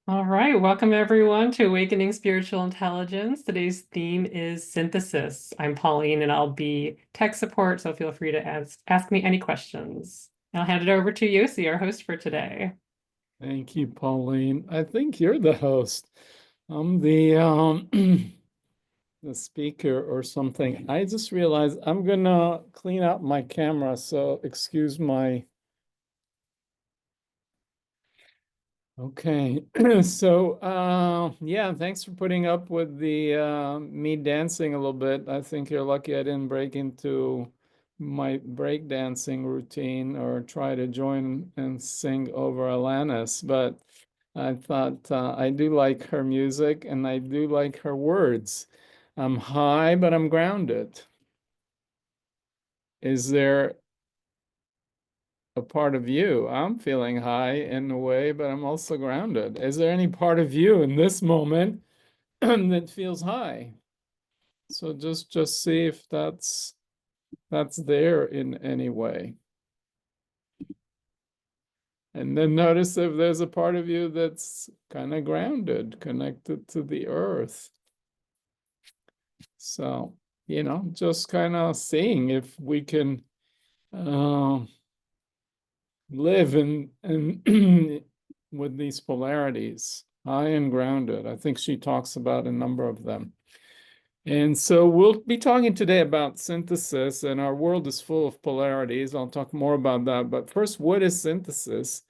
All right, welcome everyone to Awakening Spiritual Intelligence. Today's theme is synthesis. I'm Pauline and I'll be tech support, so feel free to ask me any questions. I'll hand it over to Yosi, our host for today. Thank you, Pauline. I think you're the host. I'm the the speaker or something. I just realized I'm gonna clean out my camera, so excuse my. Okay. So yeah, thanks for putting up with the me dancing a little bit. I think you're lucky I didn't break into my break dancing routine or try to join and sing over Alanis, but I thought I do like her music and I do like her words. I'm high, but I'm grounded. Is there a part of you? I'm feeling high in a way, but I'm also grounded. Is there any part of you in this moment that feels high? So just see if that's there in any way. And then notice if there's a part of you that's kind of grounded, connected to the earth. So, just kind of seeing if we can uh, live in with these polarities, high and grounded. I think she talks about a number of them. And so we'll be talking today about synthesis, and our world is full of polarities. I'll talk more about that. But first, what is synthesis?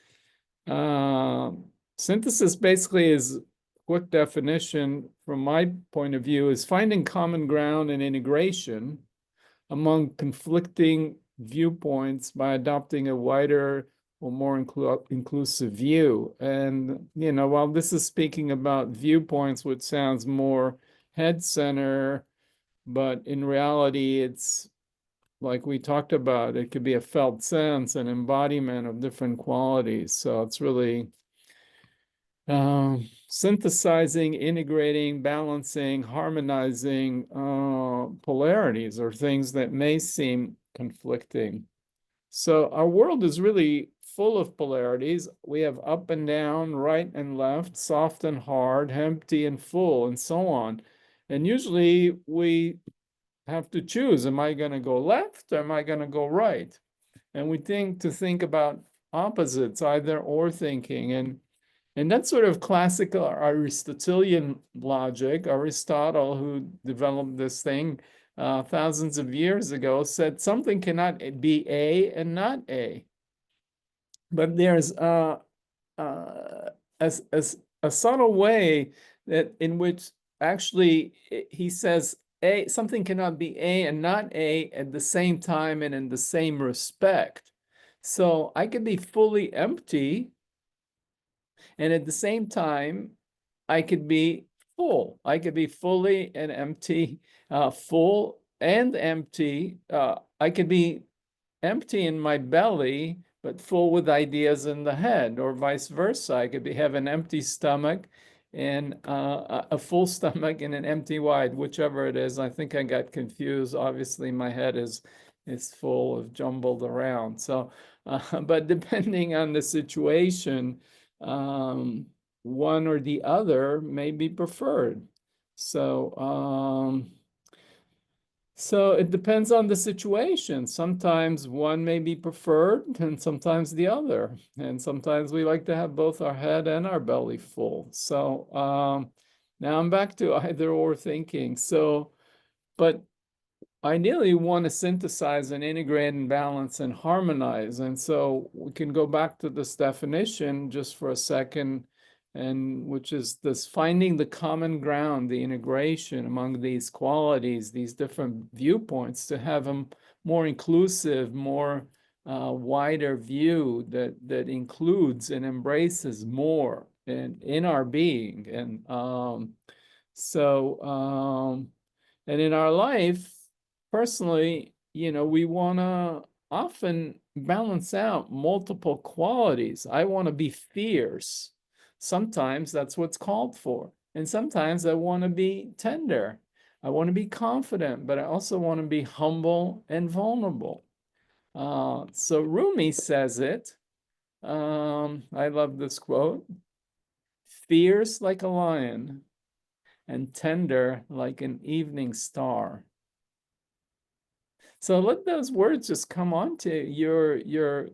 Uh, Synthesis basically is quick definition from my point of view is finding common ground and integration among conflicting viewpoints by adopting a wider or more inclusive view. And, while this is speaking about viewpoints, which sounds more head center, but in reality, it's like we talked about, it could be a felt sense, an embodiment of different qualities. So it's really synthesizing, integrating, balancing, harmonizing polarities or things that may seem conflicting. So our world is really full of polarities. We have up and down, right and left, soft and hard, empty and full, and so on. And usually we have to choose, am I going to go left or am I going to go right? And we think about opposites, either or thinking. And that's sort of classical Aristotelian logic. Aristotle, who developed this thing thousands of years ago, said something cannot be A and not A. But there's a, a subtle way that in which actually he says something cannot be A and not A at the same time and in the same respect. So I could be fully empty, and at the same time, I could be full. I could be fully and empty, full and empty. I could be empty in my belly, but full with ideas in the head, or vice versa. I could have an empty stomach and a full stomach and an empty wide, whichever it is. I think I got confused. Obviously, my head is full of jumbled around. So, but depending on the situation, one or the other may be preferred. So, so it depends on the situation. Sometimes one may be preferred and sometimes the other. And sometimes we like to have both our head and our belly full. So now I'm back to either or thinking. So, but ideally you want to synthesize and integrate and balance and harmonize. And so we can go back to this definition just for a second, and which is this finding the common ground, the integration among these qualities, these different viewpoints, to have a more inclusive, more wider view that includes and embraces more in our being. And and in our life, personally, we want to often balance out multiple qualities. I want to be fierce. Sometimes that's what's called for. And sometimes I want to be tender. I want to be confident, but I also want to be humble and vulnerable. So Rumi says it. I love this quote. fierce like a lion, and tender like an evening star. So let those words just come onto your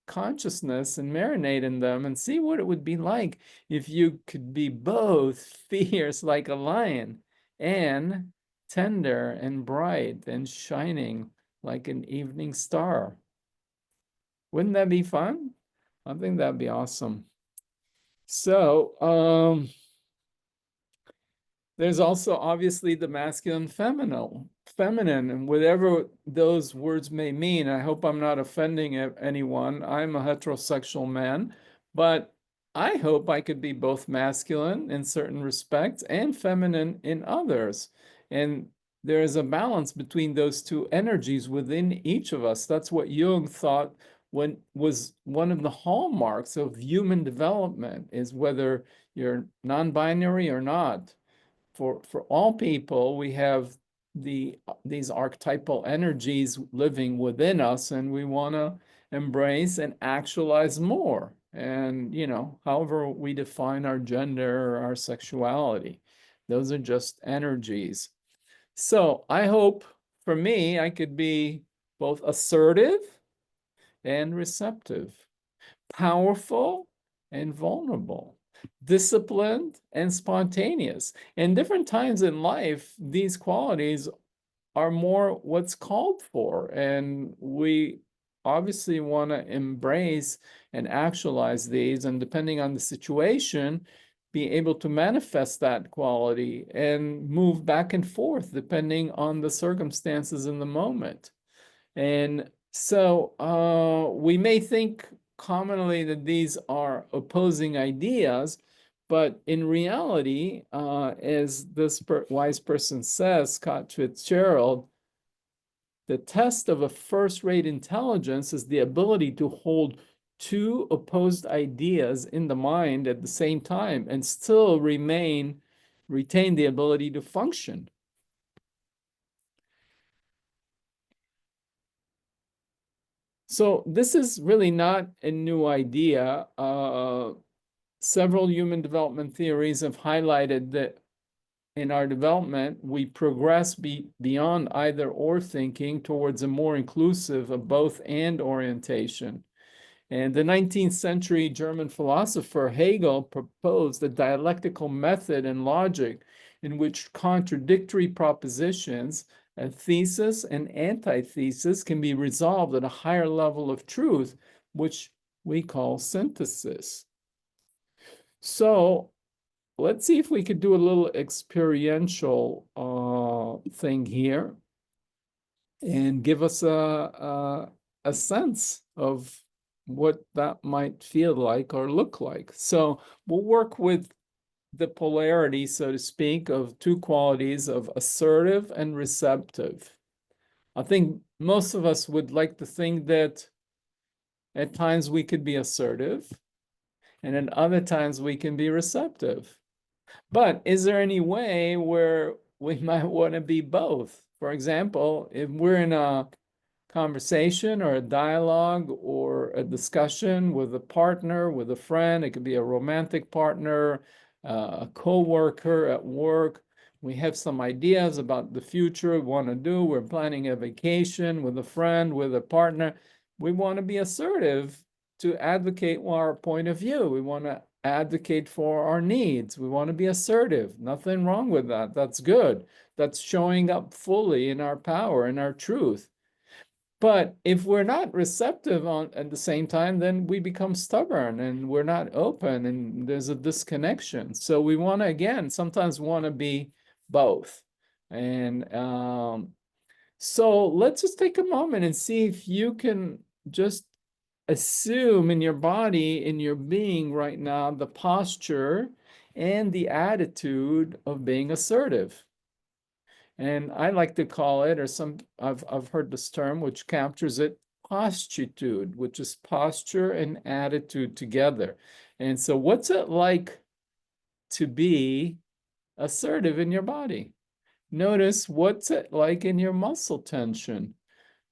consciousness and marinate in them and see what it would be like if you could be both fierce like a lion and tender and bright and shining like an evening star. Wouldn't that be fun? I think that'd be awesome. So, there's also obviously the masculine, feminine, and whatever those words may mean. I hope I'm not offending anyone. I'm a heterosexual man, but I hope I could be both masculine in certain respects and feminine in others. And there is a balance between those two energies within each of us. That's what Jung thought when was one of the hallmarks of human development, is whether you're non-binary or not. For all people, we have these archetypal energies living within us, and we want to embrace and actualize more. And however we define our gender or our sexuality, those are just energies. So I hope for me, I could be both assertive and receptive, powerful and vulnerable, disciplined and spontaneous. In different times in life, these qualities are more what's called for, and we obviously want to embrace and actualize these, and depending on the situation, be able to manifest that quality and move back and forth depending on the circumstances in the moment. And so we may think commonly that these are opposing ideas, but in reality, as this wise person says, Scott Fitzgerald, the test of a first-rate intelligence is the ability to hold two opposed ideas in the mind at the same time and still retain the ability to function. So this is really not a new idea. Several human development theories have highlighted that in our development, we progress beyond either or thinking towards a more inclusive of both and orientation. And the 19th century German philosopher Hegel proposed a dialectical method and logic in which contradictory propositions, a thesis and antithesis, can be resolved at a higher level of truth, which we call synthesis. So let's see if we could do a little experiential thing here and give us a sense of what that might feel like or look like. So we'll work with the polarity, so to speak, of two qualities of assertive and receptive. I think most of us would like to think that at times we could be assertive, and at other times we can be receptive. But is there any way where we might want to be both? For example, if we're in a conversation or a dialogue or a discussion with a partner, with a friend, it could be a romantic partner, a co-worker at work. We have some ideas about the future we want to do. We're planning a vacation with a friend, with a partner. We want to be assertive to advocate our point of view. We want to advocate for our needs. We want to be assertive. Nothing wrong with that. That's good. That's showing up fully in our power and our truth. But if we're not receptive at the same time, then we become stubborn and we're not open and there's a disconnection. So we want to, again, sometimes want to be both. And so let's just take a moment and see if you can just assume in your body, in your being right now, the posture and the attitude of being assertive. And I like to call it, or I've heard this term, which captures it, postitude, which is posture and attitude together. And so what's it like to be assertive in your body? Notice what's it like in your muscle tension,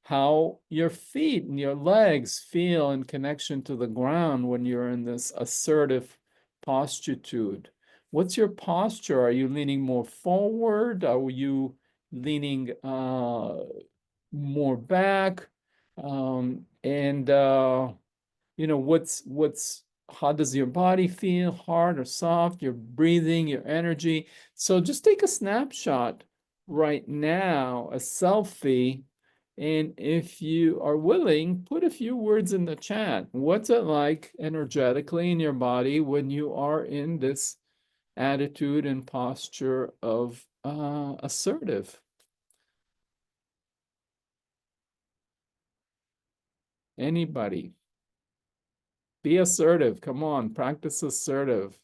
how your feet and your legs feel in connection to the ground when you're in this assertive postured. What's your posture? Are you leaning more forward? Are you leaning more back? And you know, how does your body feel? Hard or soft? Your breathing, your energy. So just take a snapshot right now, a selfie. And if you are willing, put a few words in the chat. What's it like energetically in your body when you are in this attitude and posture of assertive? Anybody? Be assertive. Come on, practice assertive.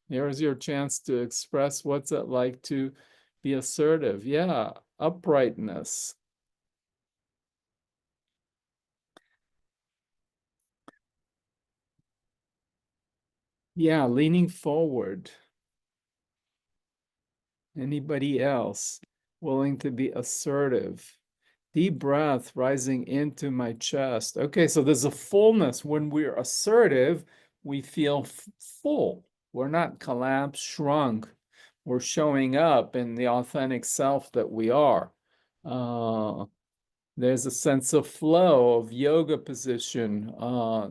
Here's your chance to express what's it like to be assertive. Yeah, uprightness. Yeah, leaning forward. Anybody else willing to be assertive? Deep breath rising into my chest. Okay, so there's a fullness. When we're assertive, we feel full. We're not collapsed, shrunk. We're showing up in the authentic self that we are. There's a sense of flow, of yoga position.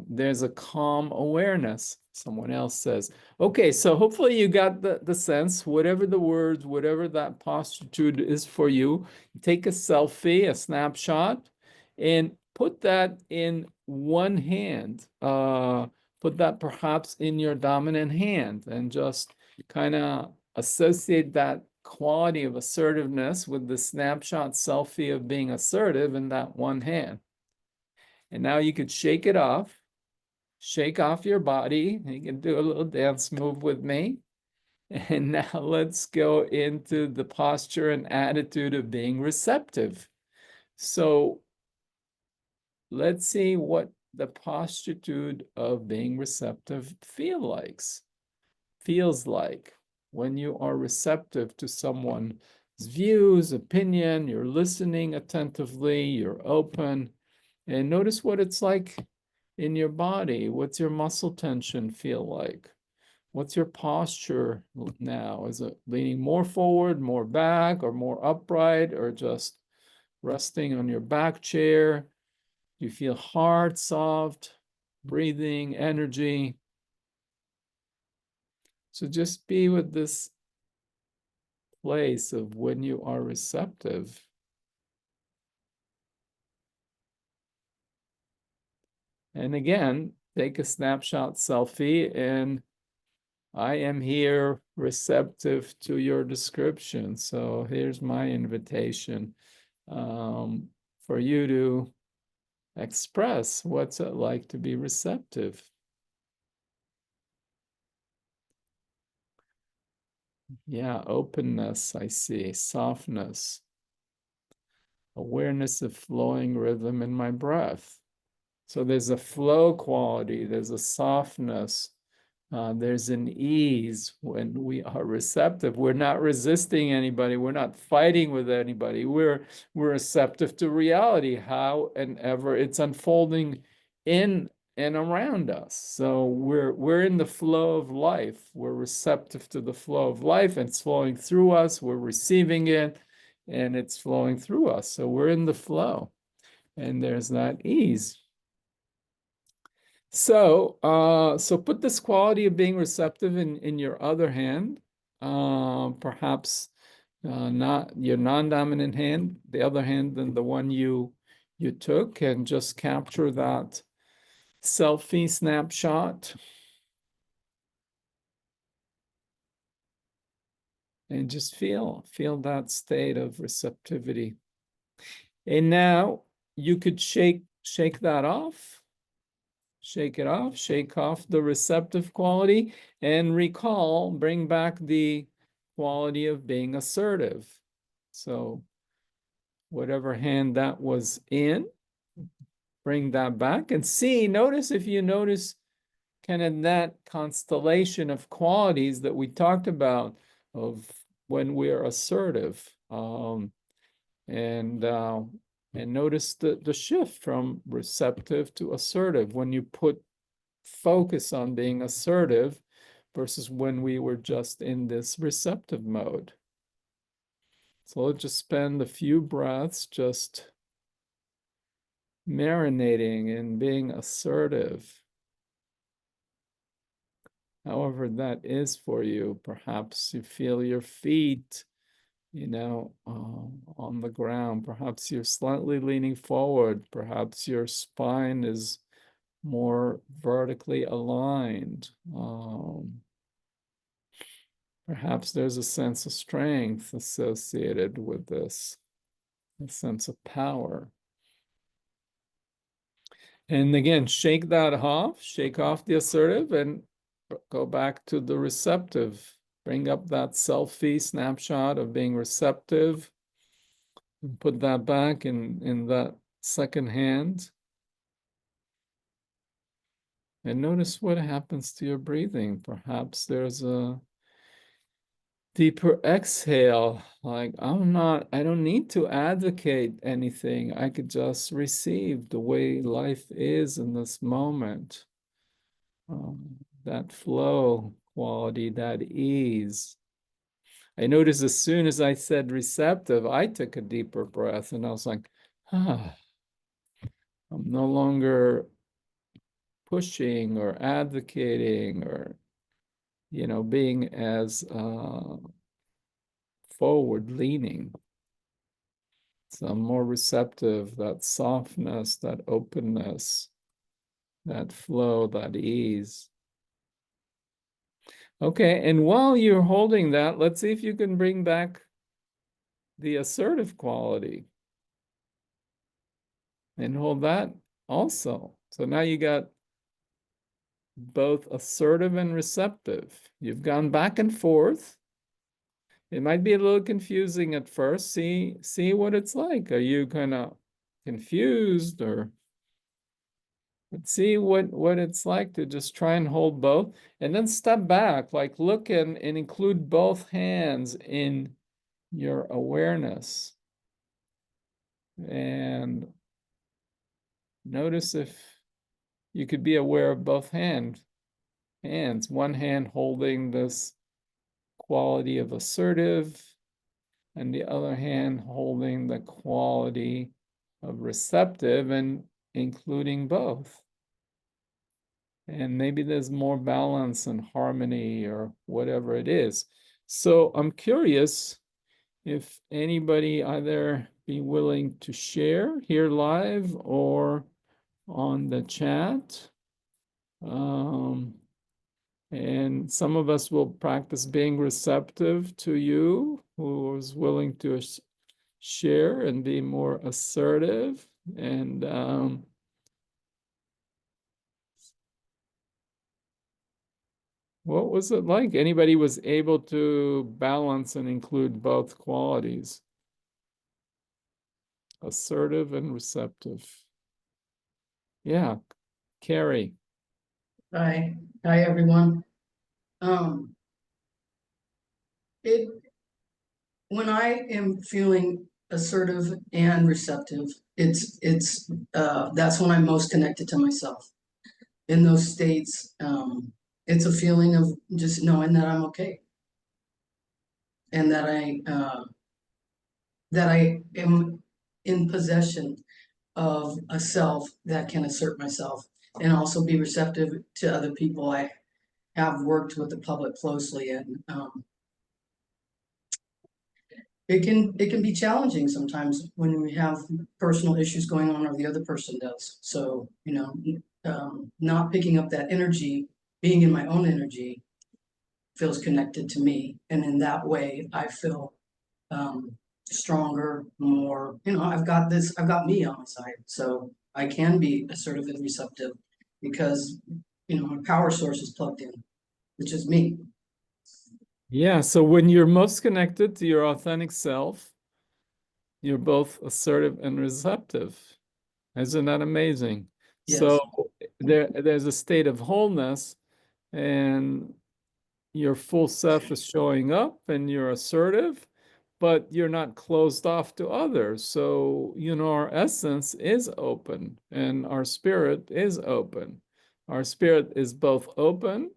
There's a calm awareness, someone else says. Okay, so hopefully you got the sense, whatever the words, whatever that postured is for you, take a selfie, a snapshot, and put that in one hand. Put that perhaps in your dominant hand and just kind of associate that quality of assertiveness with the snapshot selfie of being assertive in that one hand. And now you could shake it off, shake off your body. You can do a little dance move with me. And now let's go into the posture and attitude of being receptive. So let's see what the postured of being receptive feels like when you are receptive to someone's views, opinion, you're listening attentively, you're open, and notice what it's like in your body. What's your muscle tension feel like? What's your posture now? Is it leaning more forward, more back, or more upright, or just resting on your back chair? Do you feel hard, soft, breathing, energy? So just be with this place of when you are receptive. And again, take a snapshot selfie, and I am here receptive to your description. So here's my invitation for you to express what's it like to be receptive. Yeah, openness, I see, softness, awareness of flowing rhythm in my breath. So there's a flow quality, there's a softness, there's an ease when we are receptive. We're not resisting anybody, we're not fighting with anybody. We're receptive to reality, how and ever it's unfolding in and around us. So we're in the flow of life. We're receptive to the flow of life, and it's flowing through us. We're receiving it, and it's flowing through us. So we're in the flow, and there's that ease. So, so put this quality of being receptive in your other hand, perhaps not your non-dominant hand, the other hand than the one you took, and just capture that selfie snapshot. And just feel that state of receptivity. And now you could shake that off. Shake it off, shake off the receptive quality, and recall, bring back the quality of being assertive. So whatever hand that was in, bring that back and see, notice if you notice kind of that constellation of qualities that we talked about of when we're assertive. And notice the shift from receptive to assertive when you put focus on being assertive versus when we were just in this receptive mode. So let's just spend a few breaths just marinating and being assertive. However that is for you. Perhaps you feel your feet, on the ground. Perhaps you're slightly leaning forward. Perhaps your spine is more vertically aligned. Perhaps there's a sense of strength associated with this, a sense of power. And again, shake that off, shake off the assertive and go back to the receptive. Bring up that selfie snapshot of being receptive and put that back in that second hand. And notice what happens to your breathing. Perhaps there's a deeper exhale, like I don't need to advocate anything. I could just receive the way life is in this moment. That flow quality, that ease. I noticed as soon as I said receptive, I took a deeper breath and I was like, I'm no longer pushing or advocating or, being as forward leaning. So I'm more receptive, that softness, that openness, that flow, that ease. Okay, and while you're holding that, let's see if you can bring back the assertive quality and hold that also. So now you got both assertive and receptive. You've gone back and forth. It might be a little confusing at first. See what it's like. Are you kind of confused or see what it's like to just try and hold both and then step back, like look and include both hands in your awareness. And notice if you could be aware of both hands, one hand holding this quality of assertive, and the other hand holding the quality of receptive and including both. And maybe there's more balance and harmony or whatever it is. So I'm curious if anybody either be willing to share here live or on the chat. And some of us will practice being receptive to you, who is willing to share and be more assertive. And what was it like? Anybody was able to balance and include both qualities, assertive and receptive? Yeah, Carrie. Hi, everyone. It when I am feeling assertive and receptive, it's that's when I'm most connected to myself. In those states, it's a feeling of just knowing that I'm okay, and that I am in possession of a self that can assert myself and also be receptive to other people. I have worked with the public closely, and it can be challenging sometimes when we have personal issues going on or the other person does. So not picking up that energy, being in my own energy, feels connected to me, and in that way I feel stronger, more. I've got me on my side, so I can be assertive and receptive because my power source is plugged in, which is me. Yeah, so when you're most connected to your authentic self, you're both assertive and receptive. Isn't that amazing? Yes. So there's a state of wholeness, and your full self is showing up and you're assertive, but you're not closed off to others. So, our essence is open and our spirit is open. Our spirit is both open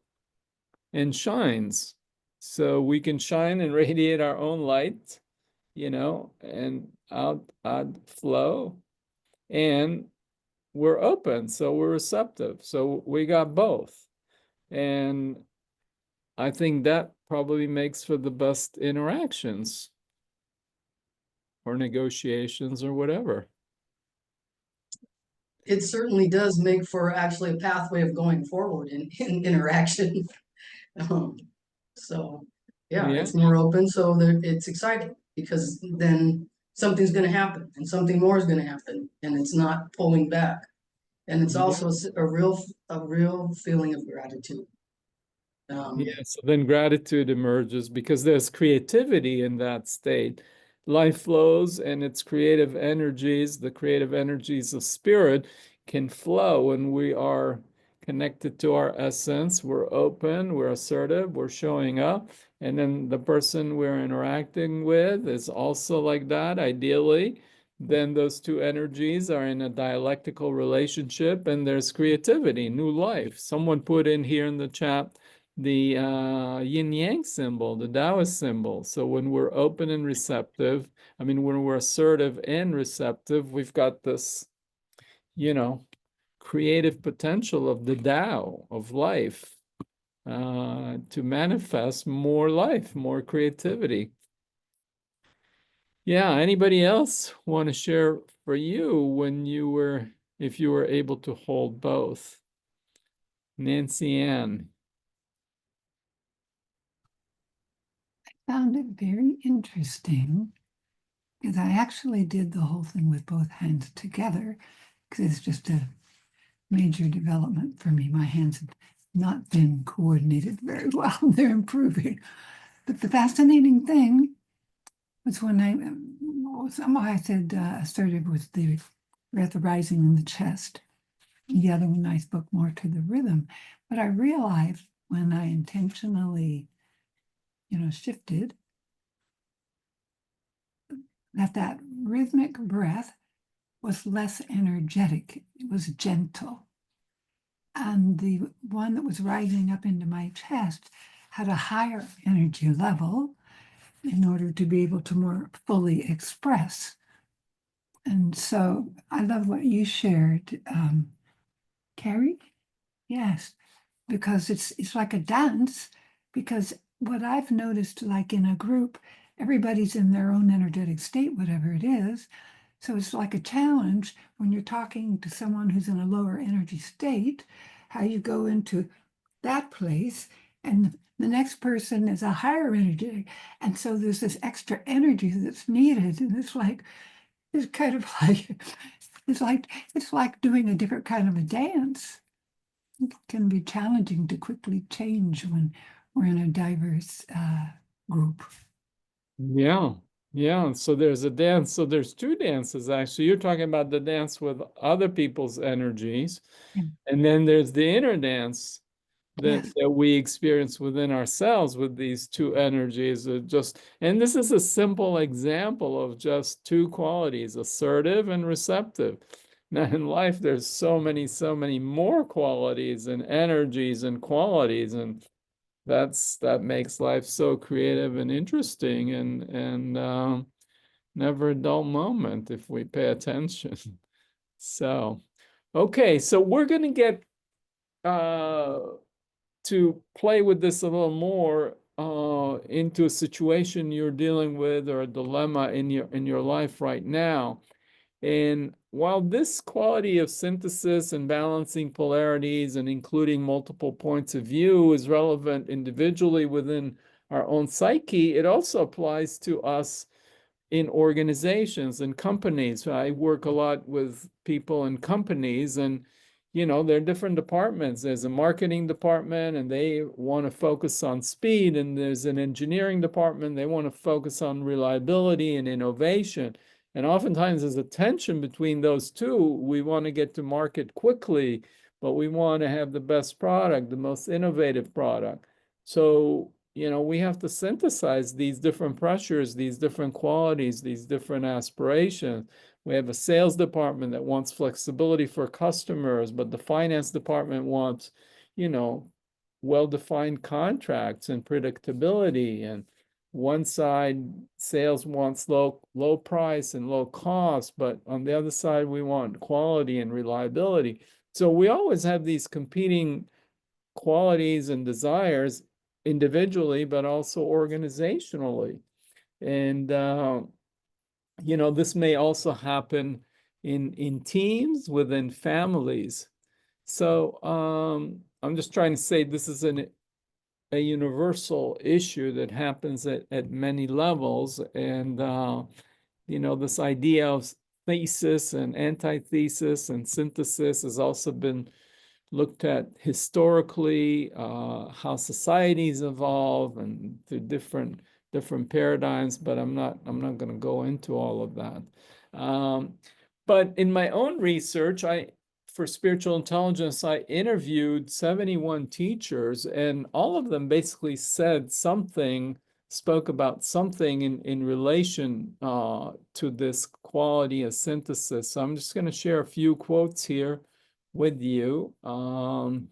and shines. So we can shine and radiate our own light, and outflow. And we're open, so we're receptive. So we got both. And I think that probably makes for the best interactions or negotiations or whatever. It certainly does make for actually a pathway of going forward in interaction. So, yeah, Yeah. it's more open, so that it's exciting, because then something's gonna happen, and something more is gonna happen, and it's not pulling back. And it's also a real feeling of gratitude. Yeah, so then gratitude emerges because there's creativity in that state. Life flows and its creative energies, the creative energies of spirit can flow when we are connected to our essence. We're open, we're assertive, we're showing up. And then the person we're interacting with is also like that, ideally. Then those two energies are in a dialectical relationship and there's creativity, new life. Someone put in here in the chat the yin yang symbol, the Taoist symbol. So when we're open and receptive, when we're assertive and receptive, we've got this, creative potential of the Tao of life to manifest more life, more creativity. Yeah, anybody else want to share for you if you were able to hold both? Nancy Ann. Found it very interesting because I actually did the whole thing with both hands together because it's just a major development for me. My hands have not been coordinated very well. They're improving. But the fascinating thing was when I said assertive was the breath rising in the chest. The other one I spoke more to the rhythm. But I realized when I intentionally, shifted, that rhythmic breath was less energetic. It was gentle. And the one that was rising up into my chest had a higher energy level in order to be able to more fully express. And so I love what you shared, Carrie. Yes, because it's like a dance, because what I've noticed, like in a group, everybody's in their own energetic state, whatever it is. So it's like a challenge when you're talking to someone who's in a lower energy state, how you go into that place and the next person is a higher energy. And so there's this extra energy that's needed. And it's kind of like, it's like doing a different kind of a dance. It can be challenging to quickly change when we're in a diverse group. Yeah. So there's a dance. So there's two dances, actually. You're talking about the dance with other people's energies. Yeah. And then there's the inner dance that, Yes. that we experience within ourselves with these two energies. And this is a simple example of just two qualities, assertive and receptive. Now in life, there's so many more qualities and energies and qualities, and that makes life so creative and interesting and never a dull moment if we pay attention. So, okay, so we're gonna get to play with this a little more into a situation you're dealing with or a dilemma in your life right now. And while this quality of synthesis and balancing polarities and including multiple points of view is relevant individually within our own psyche, it also applies to us in organizations and companies. I work a lot with people in companies, and there are different departments. There's a marketing department and they want to focus on speed, and there's an engineering department, they want to focus on reliability and innovation. And oftentimes there's a tension between those two. We want to get to market quickly, but we want to have the best product, the most innovative product. So, we have to synthesize these different pressures, these different qualities, these different aspirations. We have a sales department that wants flexibility for customers, but the finance department wants, well-defined contracts and predictability. And one side, sales wants low price and low cost, but on the other side, we want quality and reliability. So we always have these competing qualities and desires individually, but also organizationally. And this may also happen in teams, within families. So I'm just trying to say this is a universal issue that happens at many levels. And this idea of thesis and antithesis and synthesis has also been looked at historically, how societies evolve and through different paradigms, but I'm not going to go into all of that. But in my own research, for spiritual intelligence, I interviewed 71 teachers, and all of them basically spoke about something in relation to this quality of synthesis. So I'm just going to share a few quotes here with you. The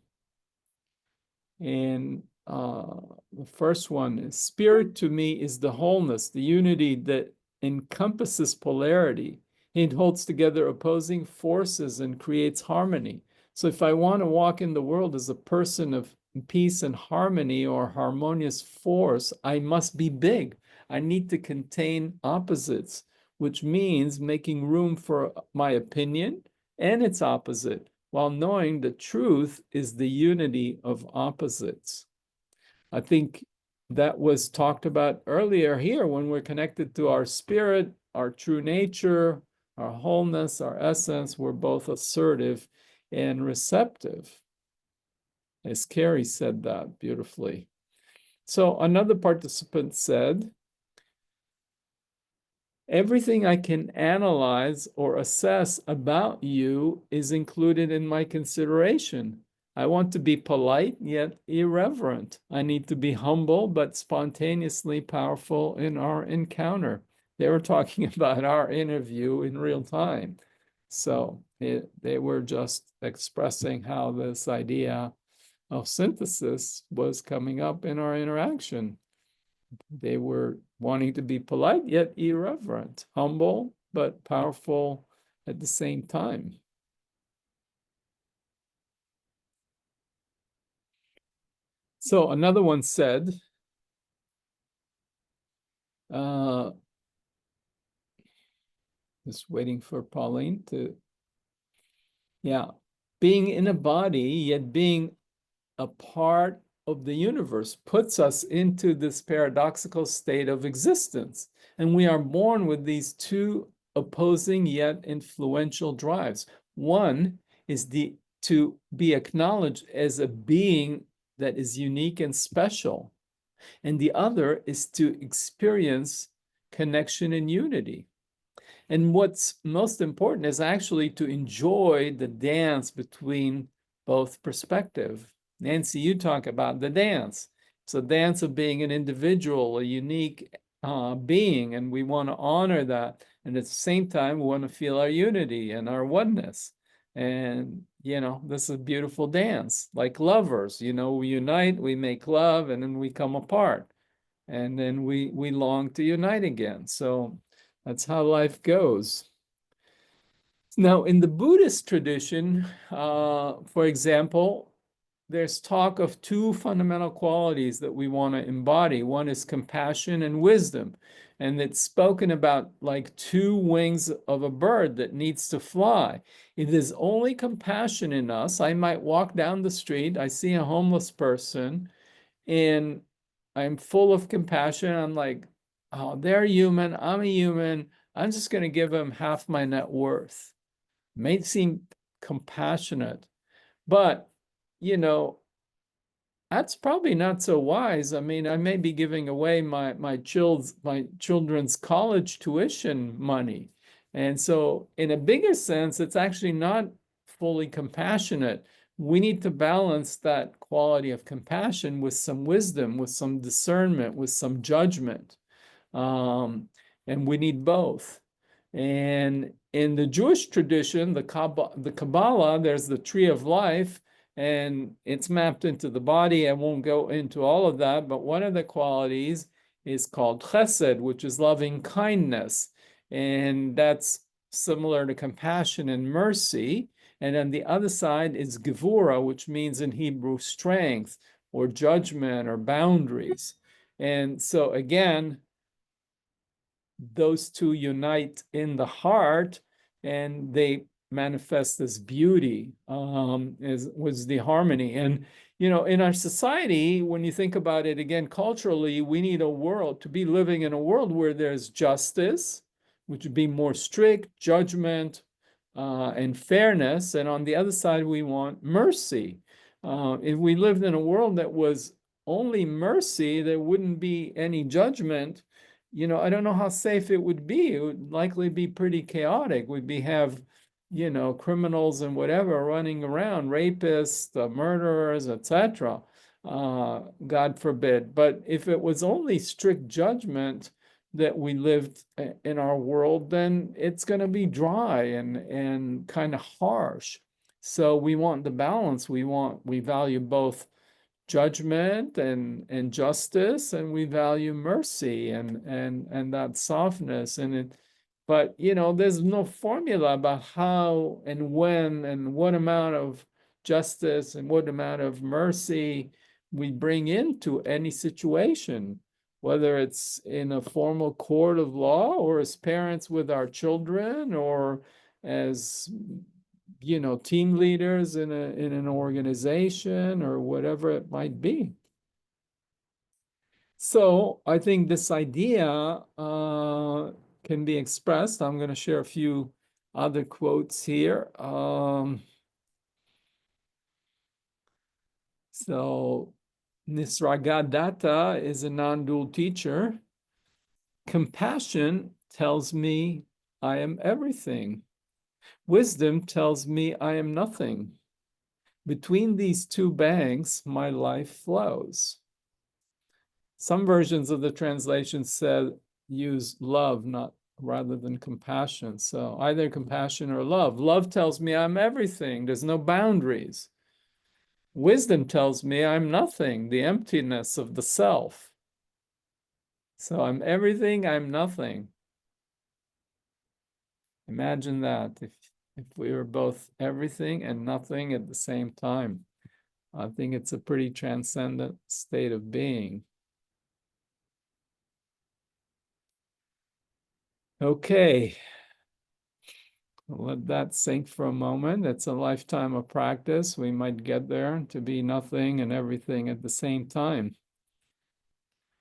first one is, spirit to me is the wholeness, the unity that encompasses polarity. It holds together opposing forces and creates harmony. So if I want to walk in the world as a person of peace and harmony or harmonious force, I must be big. I need to contain opposites, which means making room for my opinion and its opposite, while knowing the truth is the unity of opposites. I think that was talked about earlier here when we're connected to our spirit, our true nature, our wholeness, our essence. We're both assertive and receptive. As Carrie said that beautifully. So another participant said, everything I can analyze or assess about you is included in my consideration. I want to be polite yet irreverent. I need to be humble but spontaneously powerful in our encounter. They were talking about our interview in real time. So they were just expressing how this idea of synthesis was coming up in our interaction. They were wanting to be polite yet irreverent, humble but powerful at the same time. So another one said, just waiting for Pauline to, being in a body yet being a part of the universe puts us into this paradoxical state of existence. And we are born with these two opposing yet influential drives. One is to be acknowledged as a being that is unique and special. And the other is to experience connection and unity. And what's most important is actually to enjoy the dance between both perspectives. Nancy, you talk about the dance. It's a dance of being an individual, a unique being, and we want to honor that. And at the same time, we want to feel our unity and our oneness. And, this is a beautiful dance, like lovers, we unite, we make love, and then we come apart. And then we long to unite again. So that's how life goes. Now, in the Buddhist tradition, for example, there's talk of two fundamental qualities that we want to embody. One is compassion and wisdom. And it's spoken about like two wings of a bird that needs to fly. If there's only compassion in us, I might walk down the street, I see a homeless person, and I'm full of compassion. I'm like, oh, they're human, I'm a human. I'm just going to give them half my net worth. May seem compassionate, but that's probably not so wise. I mean, I may be giving away my children's college tuition money. And so in a bigger sense, it's actually not fully compassionate. We need to balance that quality of compassion with some wisdom, with some discernment, with some judgment. And we need both. And in the Jewish tradition, the Kabbalah, there's the tree of life, and it's mapped into the body. I won't go into all of that, but one of the qualities is called chesed, which is loving kindness. And that's similar to compassion and mercy. And on the other side is gevura, which means in Hebrew strength or judgment or boundaries. And so again, those two unite in the heart and they manifest as beauty, was the harmony. And, you know, in our society, when you think about it again, culturally, we need a world to be living in a world where there's justice, which would be more strict, judgment, and fairness. And on the other side, we want mercy. If we lived in a world that was only mercy, there wouldn't be any judgment. You know, I don't know how safe it would be. It would likely be pretty chaotic. We'd have, you know, criminals and whatever running around, rapists, murderers, etc. God forbid. But if it was only strict judgment that we lived in our world, then it's going to be dry and kind of harsh. So we want the balance. We value both judgment and justice, and we value mercy and that softness. But you know, there's no formula about how and when and what amount of justice and what amount of mercy we bring into any situation, whether it's in a formal court of law or as parents with our children or as, you know, team leaders in an organization or whatever it might be. So I think this idea can be expressed. I'm going to share a few other quotes here. So Nisargadatta is a non-dual teacher. Compassion tells me I am everything. Wisdom tells me I am nothing. Between these two banks, my life flows. Some versions of the translation said use love, not rather than compassion. So either compassion or love. Love tells me I'm everything. There's no boundaries. Wisdom tells me I'm nothing, the emptiness of the self. So I'm everything, I'm nothing. Imagine that, if we were both everything and nothing at the same time. I think it's a pretty transcendent state of being. Okay, let that sink for a moment. It's a lifetime of practice. We might get there to be nothing and everything at the same time.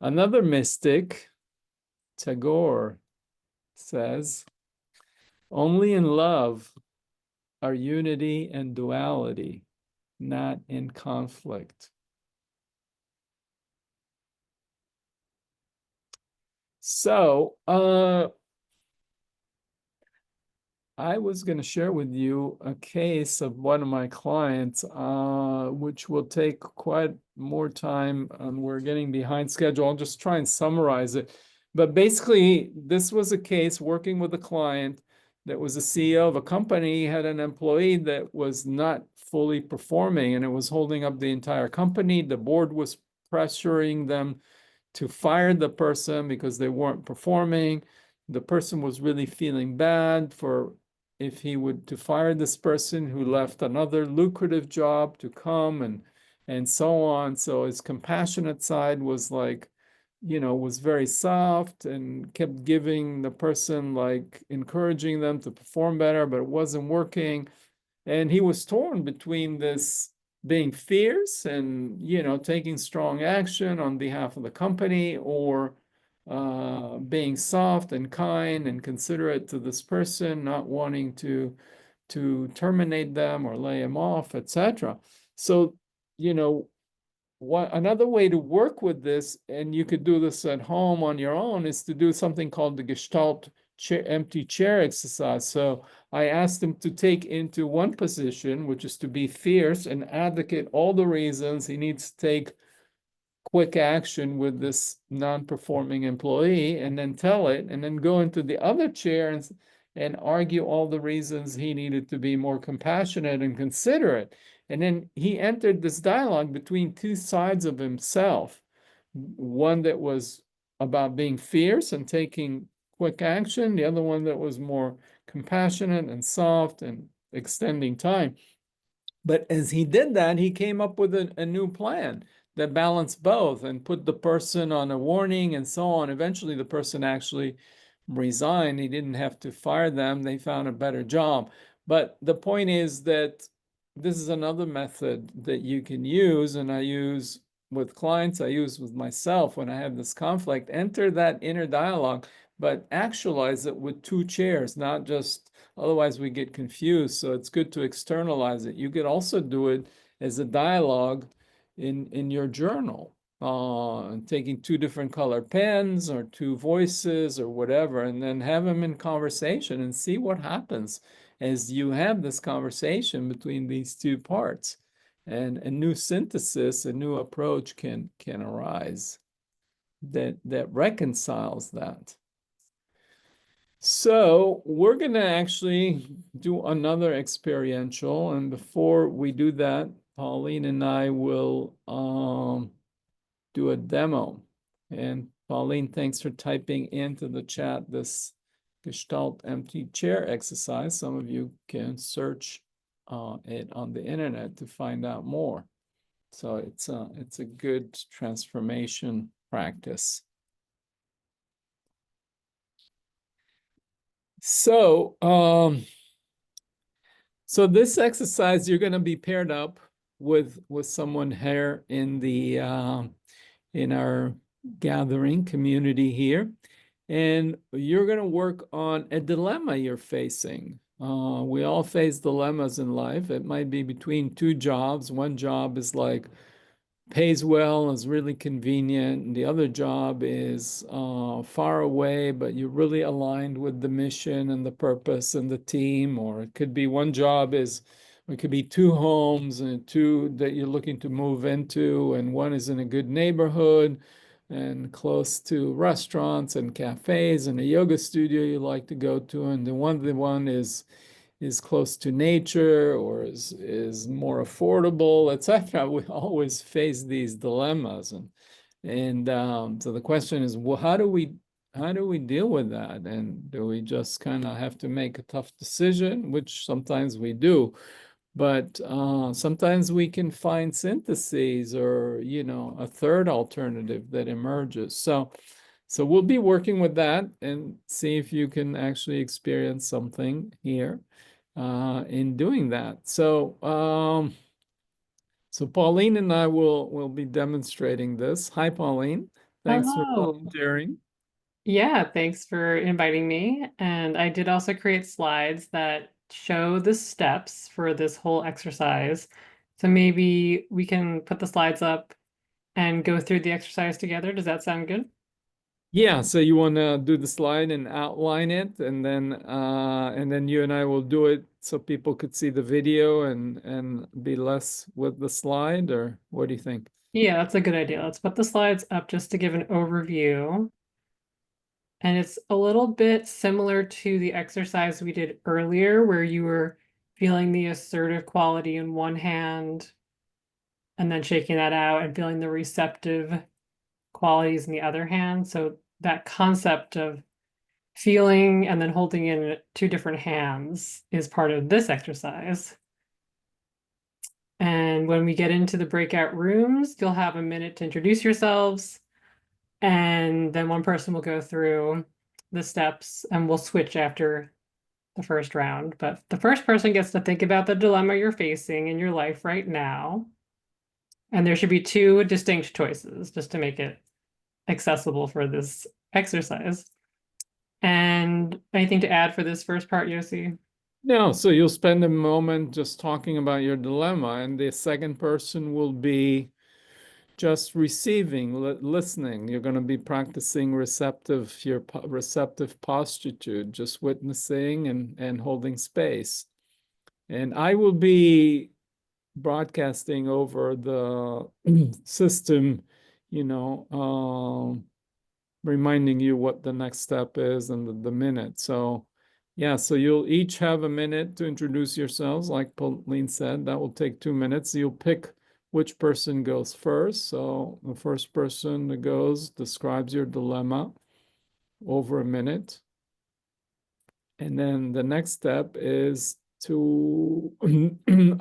Another mystic, Tagore, says, only in love are unity and duality, not in conflict. So, I was going to share with you a case of one of my clients, which will take quite more time. We're getting behind schedule. I'll just try and summarize it. But basically, this was a case working with a client that was a CEO of a company, had an employee that was not fully performing, and it was holding up the entire company. The board was pressuring them to fire the person because they weren't performing. The person was really feeling bad for if he would to fire this person who left another lucrative job to come and so on. So his compassionate side was like, you know, was very soft and kept giving the person, like encouraging them to perform better, but it wasn't working. And he was torn between this being fierce and, you know, taking strong action on behalf of the company, or being soft and kind and considerate to this person, not wanting to terminate them or lay them off, etc. So, you know, another way to work with this, and you could do this at home on your own, is to do something called the Gestalt empty chair exercise. So I asked him to take into one position, which is to be fierce and advocate all the reasons he needs to take quick action with this non-performing employee, and then tell it, and then go into the other chair and argue all the reasons he needed to be more compassionate and considerate. And then he entered this dialogue between two sides of himself, one that was about being fierce and taking quick action, the other one that was more compassionate and soft and extending time. But as he did that, he came up with a new plan that balanced both and put the person on a warning and so on. Eventually, the person actually resigned. He didn't have to fire them. They found a better job. But the point is that this is another method that you can use, and I use with clients, I use with myself when I have this conflict. Enter that inner dialogue, but actualize it with two chairs, not just, otherwise we get confused. So it's good to externalize it. You could also do it as a dialogue in your journal, taking two different color pens or two voices or whatever, and then have them in conversation and see what happens as you have this conversation between these two parts. And a new synthesis, a new approach can arise that reconciles that. So we're going to actually do another experiential. And before we do that, Pauline and I will do a demo. And Pauline, thanks for typing into the chat this Gestalt empty chair exercise. Some of you can search it on the internet to find out more. So it's a good transformation practice. So, so this exercise, you're going to be paired up with someone here in the in our gathering community here, and you're going to work on a dilemma you're facing. We all face dilemmas in life. It might be between two jobs. One job is like pays well, is really convenient, and the other job is far away, but you're really aligned with the mission and the purpose and the team. Or it could be one job is, it could be two homes and two that you're looking to move into, and one is in a good neighborhood and close to restaurants and cafes and a yoga studio you like to go to, and the one is close to nature or is more affordable, etc. We always face these dilemmas, and so the question is, well, how do we deal with that? And do we just kind of have to make a tough decision, which sometimes we do, but sometimes we can find syntheses or a third alternative that emerges. So we'll be working with that and see if you can actually experience something here in doing that. So so Pauline and I will be demonstrating this. Hi, Pauline. Thanks for Hello. volunteering. Yeah, thanks for inviting me. And I did also create slides that show the steps for this whole exercise. So maybe we can put the slides up and go through the exercise together. Does that sound good? Yeah, so you want to do the slide and outline it, and then you and I will do it so people could see the video and be less with the slide, or what do you think? Yeah, that's a good idea. Let's put the slides up just to give an overview. And it's a little bit similar to the exercise we did earlier, where you were feeling the assertive quality in one hand and then shaking that out and feeling the receptive qualities in the other hand. So that concept of feeling and then holding in two different hands is part of this exercise. And when we get into the breakout rooms, you'll have a minute to introduce yourselves. And then one person will go through the steps and we'll switch after the first round. But the first person gets to think about the dilemma you're facing in your life right now. And there should be two distinct choices just to make it accessible for this exercise. And anything to add for this first part, Yosi? No, so you'll spend a moment just talking about your dilemma, and the second person will be just receiving, listening. You're going to be practicing receptive, your receptive postitude, just witnessing and holding space. And I will be broadcasting over the system, reminding you what the next step is and the minute. So, Yeah, so you'll each have a minute to introduce yourselves, like Pauline said. That will take 2 minutes. You'll pick which person goes first. So the first person that goes describes your dilemma over a minute. And then the next step is to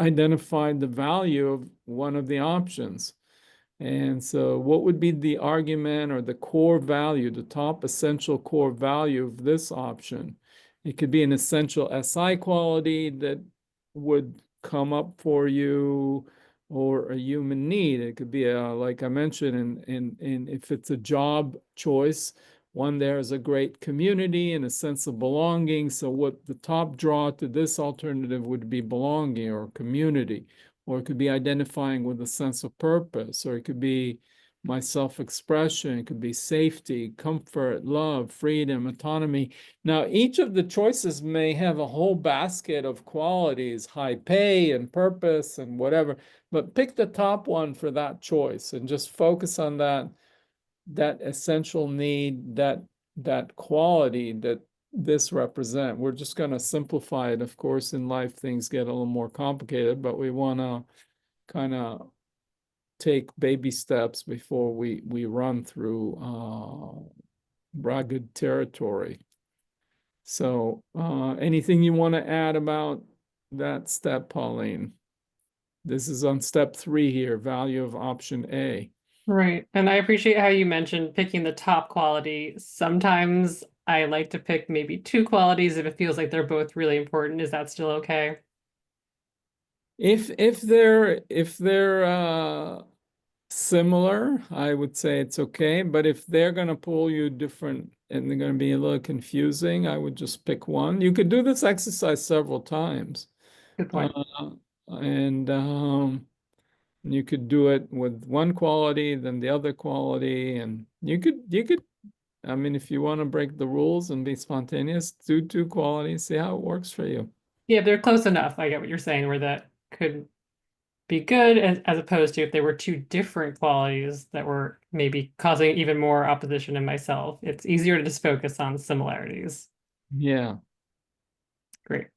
identify the value of one of the options. And so what would be the argument or the core value, the top essential core value of this option? It could be an essential SI quality that would come up for you, or a human need. It could be like I mentioned, in if it's a job choice, one, there is a great community and a sense of belonging. So what the top draw to this alternative would be belonging or community, or it could be identifying with a sense of purpose, or it could be my self-expression, it could be safety, comfort, love, freedom, autonomy. Now, each of the choices may have a whole basket of qualities, high pay and purpose and whatever, but pick the top one for that choice and just focus on that essential need, that quality that this represent. We're just going to simplify it. Of course, in life, things get a little more complicated, but we want to kind of take baby steps before we run through rugged territory. So anything you want to add about that step, Pauline? This is on step 3 here, value of option A. Right. And I appreciate how you mentioned picking the top quality. Sometimes I like to pick maybe 2 qualities if it feels like they're both really important. Is that still okay? If they're similar, I would say it's okay. But if they're going to pull you different and they're going to be a little confusing, I would just pick one. You could do this exercise several times. Good point. And you could do it with one quality, then the other quality, and you could, I mean, if you want to break the rules and be spontaneous, do 2 qualities, see how it works for you. Yeah, if they're close enough, I get what you're saying, where that could be good as opposed to if they were 2 different qualities that were maybe causing even more opposition in myself. It's easier to just focus on similarities. Yeah. Great.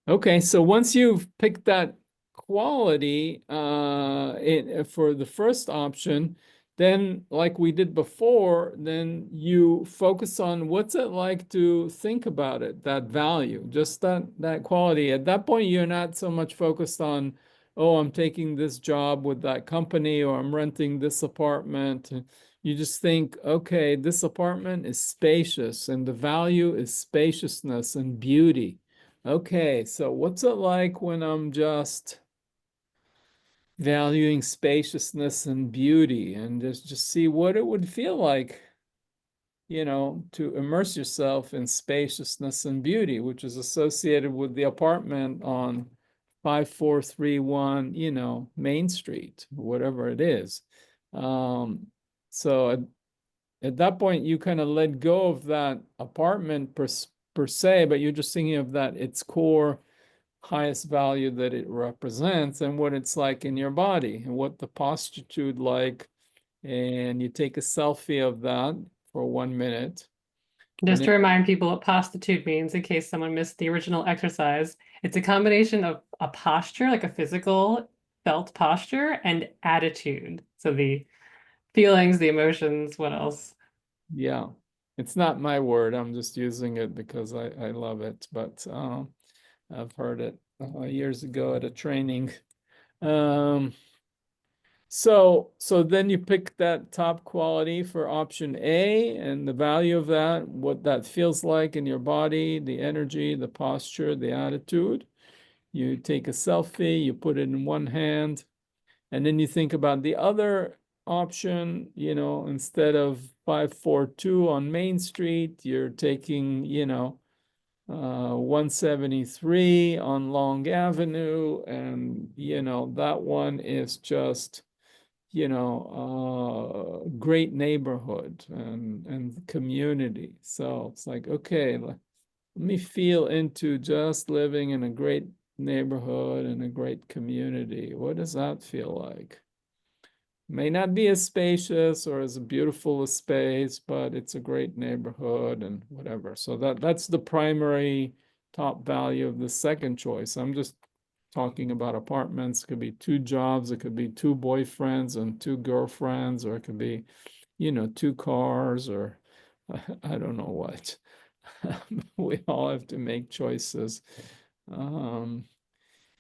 Okay, so once you've picked that quality for the first option, then like we did before, then you focus on what's it like to think about it, that value, just that quality. At that point, you're not so much focused on, oh, I'm taking this job with that company or I'm renting this apartment. You just think, okay, this apartment is spacious and the value is spaciousness and beauty. Okay, so what's it like when I'm just valuing spaciousness and beauty, and just see what it would feel like, to immerse yourself in spaciousness and beauty, which is associated with the apartment on 5431, Main Street, whatever it is. So at that point, you kind of let go of that apartment per se, but you're just thinking of that its core highest value that it represents and what it's like in your body and what the postitude like. And you take a selfie of that for 1 minute. Just to remind people what prostitute means in case someone missed the original exercise, it's a combination of a posture, like a physical felt posture, and attitude. So the feelings, the emotions, what else? Yeah, it's not my word. I'm just using it because I love it, but I've heard it years ago at a training. So then you pick that top quality for option A and the value of that, what that feels like in your body, the energy, the posture, the attitude. You take a selfie, you put it in one hand, and then you think about the other option, instead of 542 on Main Street, you're taking, 173 on Long Avenue, and that one is just great neighborhood and community. So it's like, okay, let me feel into just living in a great neighborhood and a great community. What does that feel like? May not be as spacious or as beautiful a space, but it's a great neighborhood and whatever. So that's the primary top value of the second choice. I'm just talking about apartments. It could be 2 jobs, it could be 2 boyfriends and 2 girlfriends, or it could be, 2 cars, or I don't know what. We all have to make choices.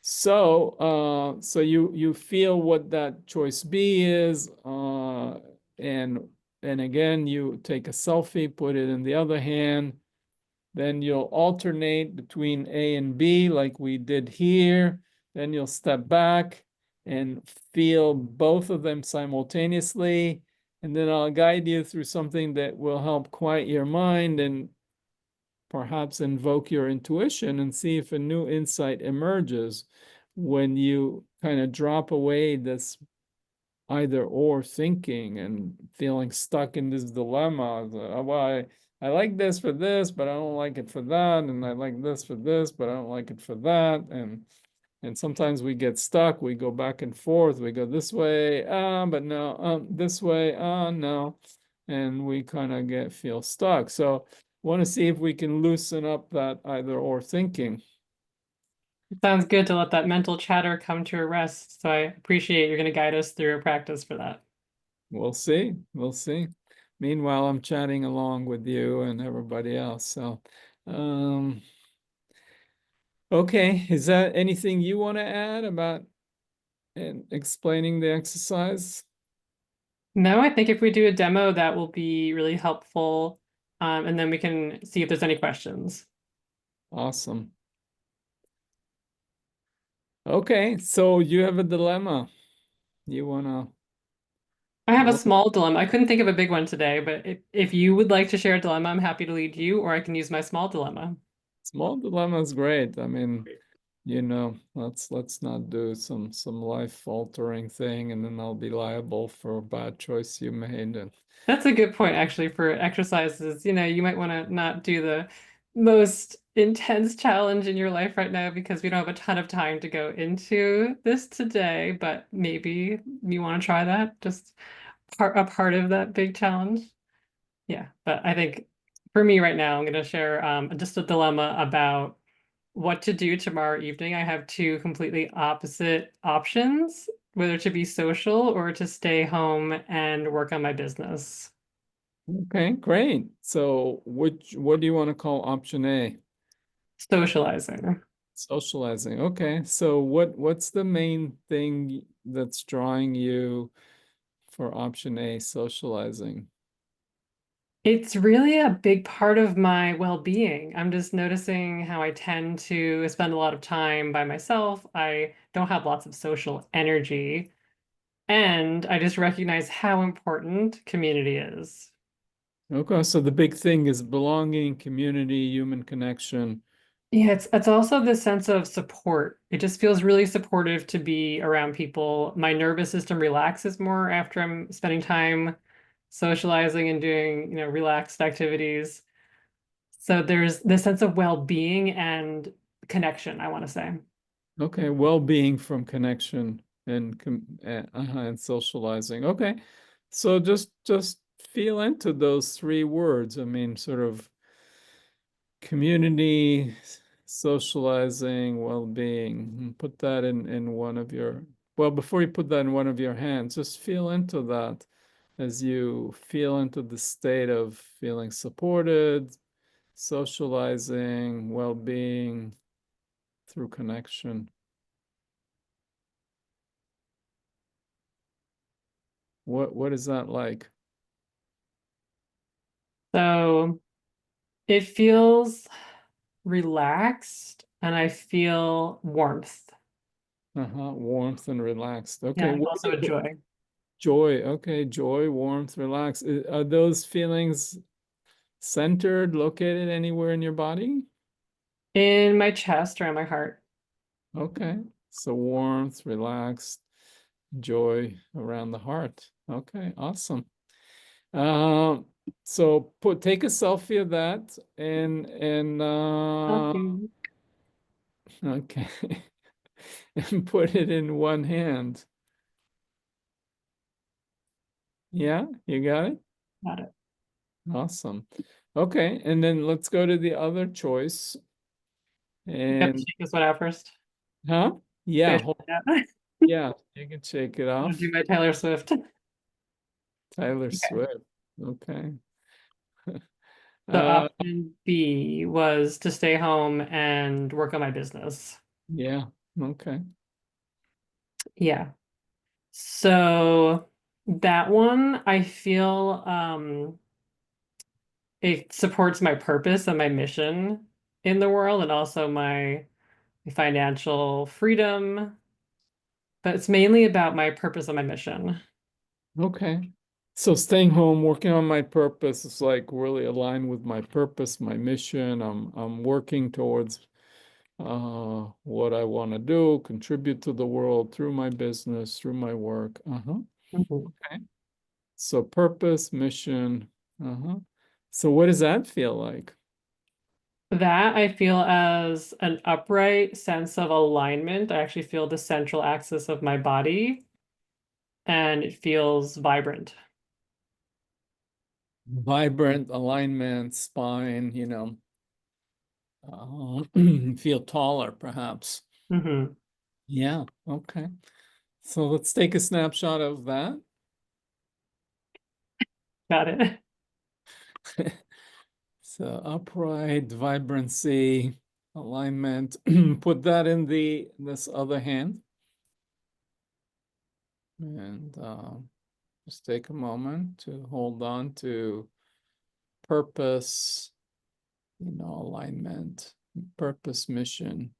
So you feel what that choice B is, and again you take a selfie, put it in the other hand, then you'll alternate between A and B like we did here. Then you'll step back and feel both of them simultaneously, and then I'll guide you through something that will help quiet your mind and perhaps invoke your intuition and see if a new insight emerges when you kind of drop away this either or thinking and feeling stuck in this dilemma. Well, I like this for this, but I don't like it for that, and I like this for this, but I don't like it for that, and sometimes we get stuck. We go back and forth. We go this way, but no, this way, no, and we kind of feel stuck. So want to see if we can loosen up that either or thinking. It sounds good to let that mental chatter come to a rest. So I appreciate you're going to guide us through a practice for that. We'll see. We'll see. Meanwhile, I'm chatting along with you and everybody else. So, okay. Is that anything you want to add about explaining the exercise? No, I think if we do a demo, that will be really helpful. And then we can see if there's any questions. Awesome. Okay, so you have a dilemma. You wanna I have a well, small dilemma. I couldn't think of a big one today, but if you would like to share a dilemma, I'm happy to lead you, or I can use my small dilemma. small dilemma is great. I mean, let's not do some life altering thing and then I'll be liable for a bad choice you made. And That's a good point, actually, for exercises. You might want to not do the most intense challenge in your life right now because we don't have a ton of time to go into this today, but maybe you want to try that, just a part of that big challenge. Yeah, but I think for me right now, I'm going to share just a dilemma about what to do tomorrow evening. I have two completely opposite options, whether to be social or to stay home and work on my business. okay, great. So what do you want to call option A? Socializing. Socializing. Okay. So what's the main thing that's drawing you for option A, socializing? It's really a big part of my well-being. I'm just noticing how I tend to spend a lot of time by myself. I don't have lots of social energy, and I just recognize how important community is. Okay, so the big thing is belonging, community, human connection. Yeah, it's also the sense of support. It just feels really supportive to be around people. My nervous system relaxes more after I'm spending time socializing and doing, relaxed activities. So there's this sense of well-being and connection, I want to say. Okay, well-being from connection and and socializing. Okay, so just feel into those 3 words. I mean, sort of community, socializing, well-being. Put that in one of your, well, before you put that in one of your hands, just feel into that as you feel into the state of feeling supported, socializing, well-being through connection. What is that like? So it feels relaxed and I feel warmth. Warmth and relaxed. Yeah, Okay, and also a joy. joy. Okay, joy, warmth, relax. Are those feelings centered, located anywhere in your body? In my chest or in my heart. Okay, so warmth, relaxed, joy around the heart. Okay, awesome. Um, so take a selfie of that and Okay. okay, and put it in one hand. Yeah, you got it? Got it. Awesome. Okay, and then let's go to the other choice. Yep, And check this one out first. huh? Yeah, Yeah. yeah, you can shake it I'm off. gonna do my Taylor Swift. Tyler Swift. Okay. So Uh, option B was to stay home and work on my business. yeah, okay. Yeah. So that one, I feel it supports my purpose and my mission in the world and also my financial freedom, but it's mainly about my purpose and my mission. Okay. So staying home, working on my purpose is like really aligned with my purpose, my mission. I'm working towards what I want to do, contribute to the world through my business, through my work. Uh-huh. Mhm. Okay. So purpose, mission. Uh-huh. So what does that feel like? That I feel as an upright sense of alignment. I actually feel the central axis of my body and it feels vibrant. Vibrant alignment, spine, feel taller perhaps. Hmm. Yeah, okay. So let's take a snapshot of that. Got it. So upright, vibrancy, alignment. Put that in this other hand. And just take a moment to hold on to purpose, alignment, purpose, mission.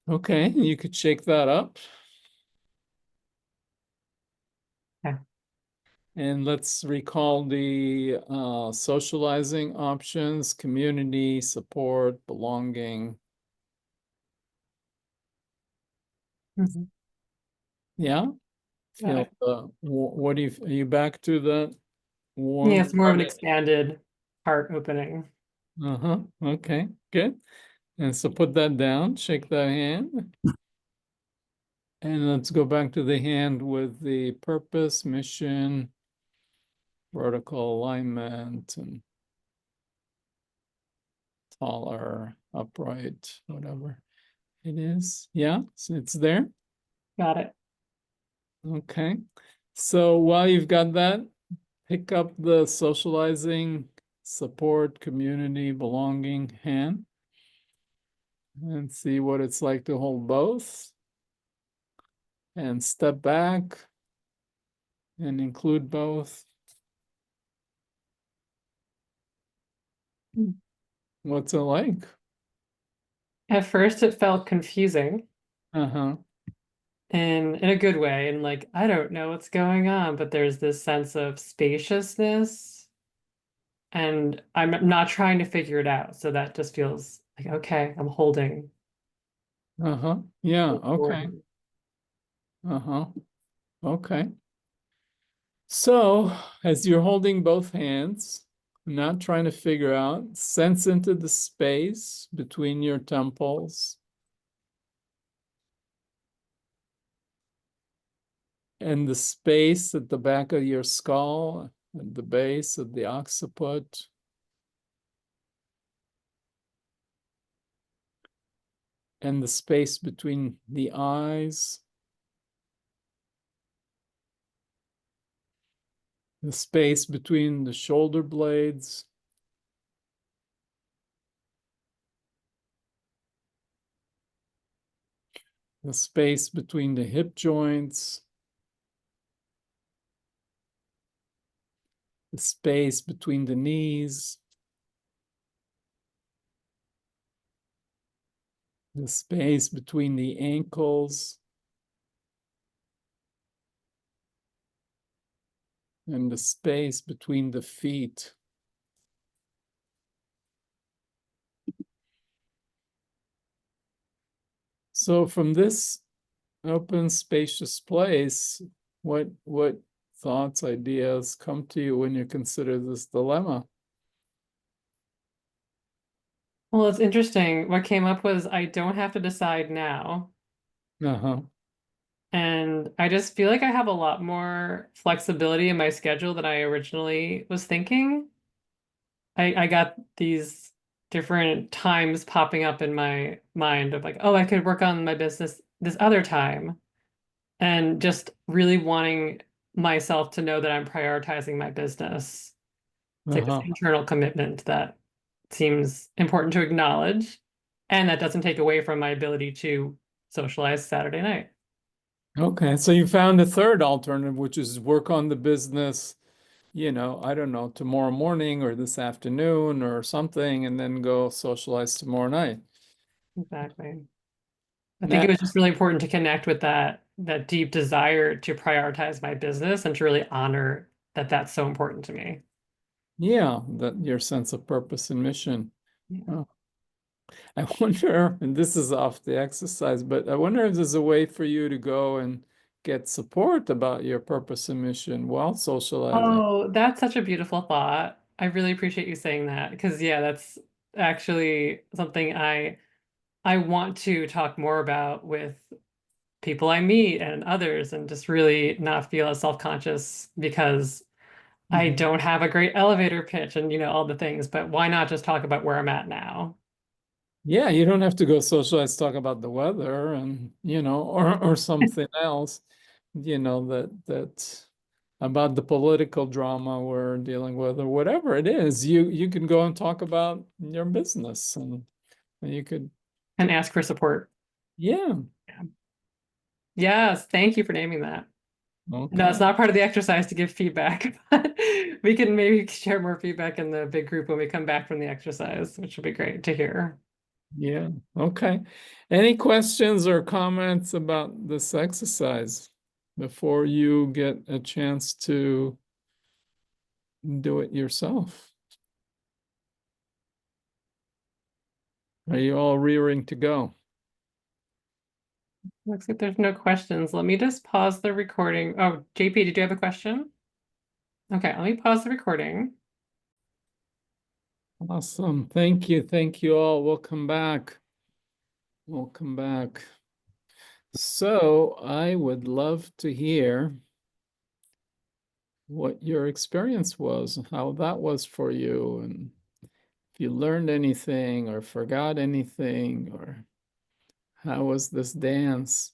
Okay, you could shake that up. Okay. And let's recall the socializing options, community, support, belonging. Mhm. Yeah, Got feel it. what do are you back to the Yeah, warm it's more of an hearted? expanded heart opening. Uh-huh. Okay, good. And so put that down, shake that hand. And let's go back to the hand with the purpose, mission, vertical alignment, and taller, upright, whatever it is. Yeah, so it's there. Got it. Okay. So while you've got that, pick up the socializing, support, community, belonging hand and see what it's like to hold both. And step back and include both. Mm. What's it like? At first, it felt confusing Uh-huh. and in a good way. And like, I don't know what's going on, but there's this sense of spaciousness. And I'm not trying to figure it out. So that just feels like, okay, I'm holding. Uh-huh. Yeah, okay. Holding. Uh-huh. Okay. So as you're holding both hands, not trying to figure out, sense into the space between your temples and the space at the back of your skull, at the base of the occiput. And the space between the eyes, the space between the shoulder blades, the space between the hip joints, the space between the knees, the space between the ankles, and the space between the feet. So from this open, spacious place, what thoughts, ideas come to you when you consider this dilemma? Well, it's interesting. What came up was I don't have to decide now. Uh-huh. And I just feel like I have a lot more flexibility in my schedule than I originally was thinking. I got these different times popping up in my mind of like, oh, I could work on my business this other time. And just really wanting myself to know that I'm prioritizing my business. It's like this Uh-huh. internal commitment that seems important to acknowledge, and that doesn't take away from my ability to socialize Saturday night. Okay, so you found a third alternative, which is work on the business, I don't know, tomorrow morning or this afternoon or something, and then go socialize tomorrow night. Exactly. I think it Now, was just really important to connect with that deep desire to prioritize my business and to really honor that that's so important to me. yeah, that your sense of purpose and mission. Yeah. Oh, I wonder, and this is off the exercise, but I wonder if there's a way for you to go and get support about your purpose and mission while socializing. Oh, that's such a beautiful thought. I really appreciate you saying that because yeah, that's actually something I want to talk more about with people I meet and others and just really not feel as self-conscious because I Mhm. don't have a great elevator pitch and all the things, but why not just talk about where I'm at now? Yeah, you don't have to go socialize, talk about the weather and, or something else, that about the political drama we're dealing with or whatever it is. You can go and talk about your business and you could, And ask for support. yeah, Yeah. Yes, thank you for naming that. No, it's okay. not part of the exercise to give feedback, but we can maybe share more feedback in the big group when we come back from the exercise, which would be great to hear. Yeah, okay. Any questions or comments about this exercise before you get a chance to do it yourself? Are you all rearing to go? Looks like there's no questions. Let me just pause the recording. Oh, JP, did you have a question? Okay, let me pause the recording. Awesome. Thank you. Thank you all. We'll come back. We'll come back. So I would love to hear what your experience was, how that was for you, and if you learned anything or forgot anything, or how was this dance?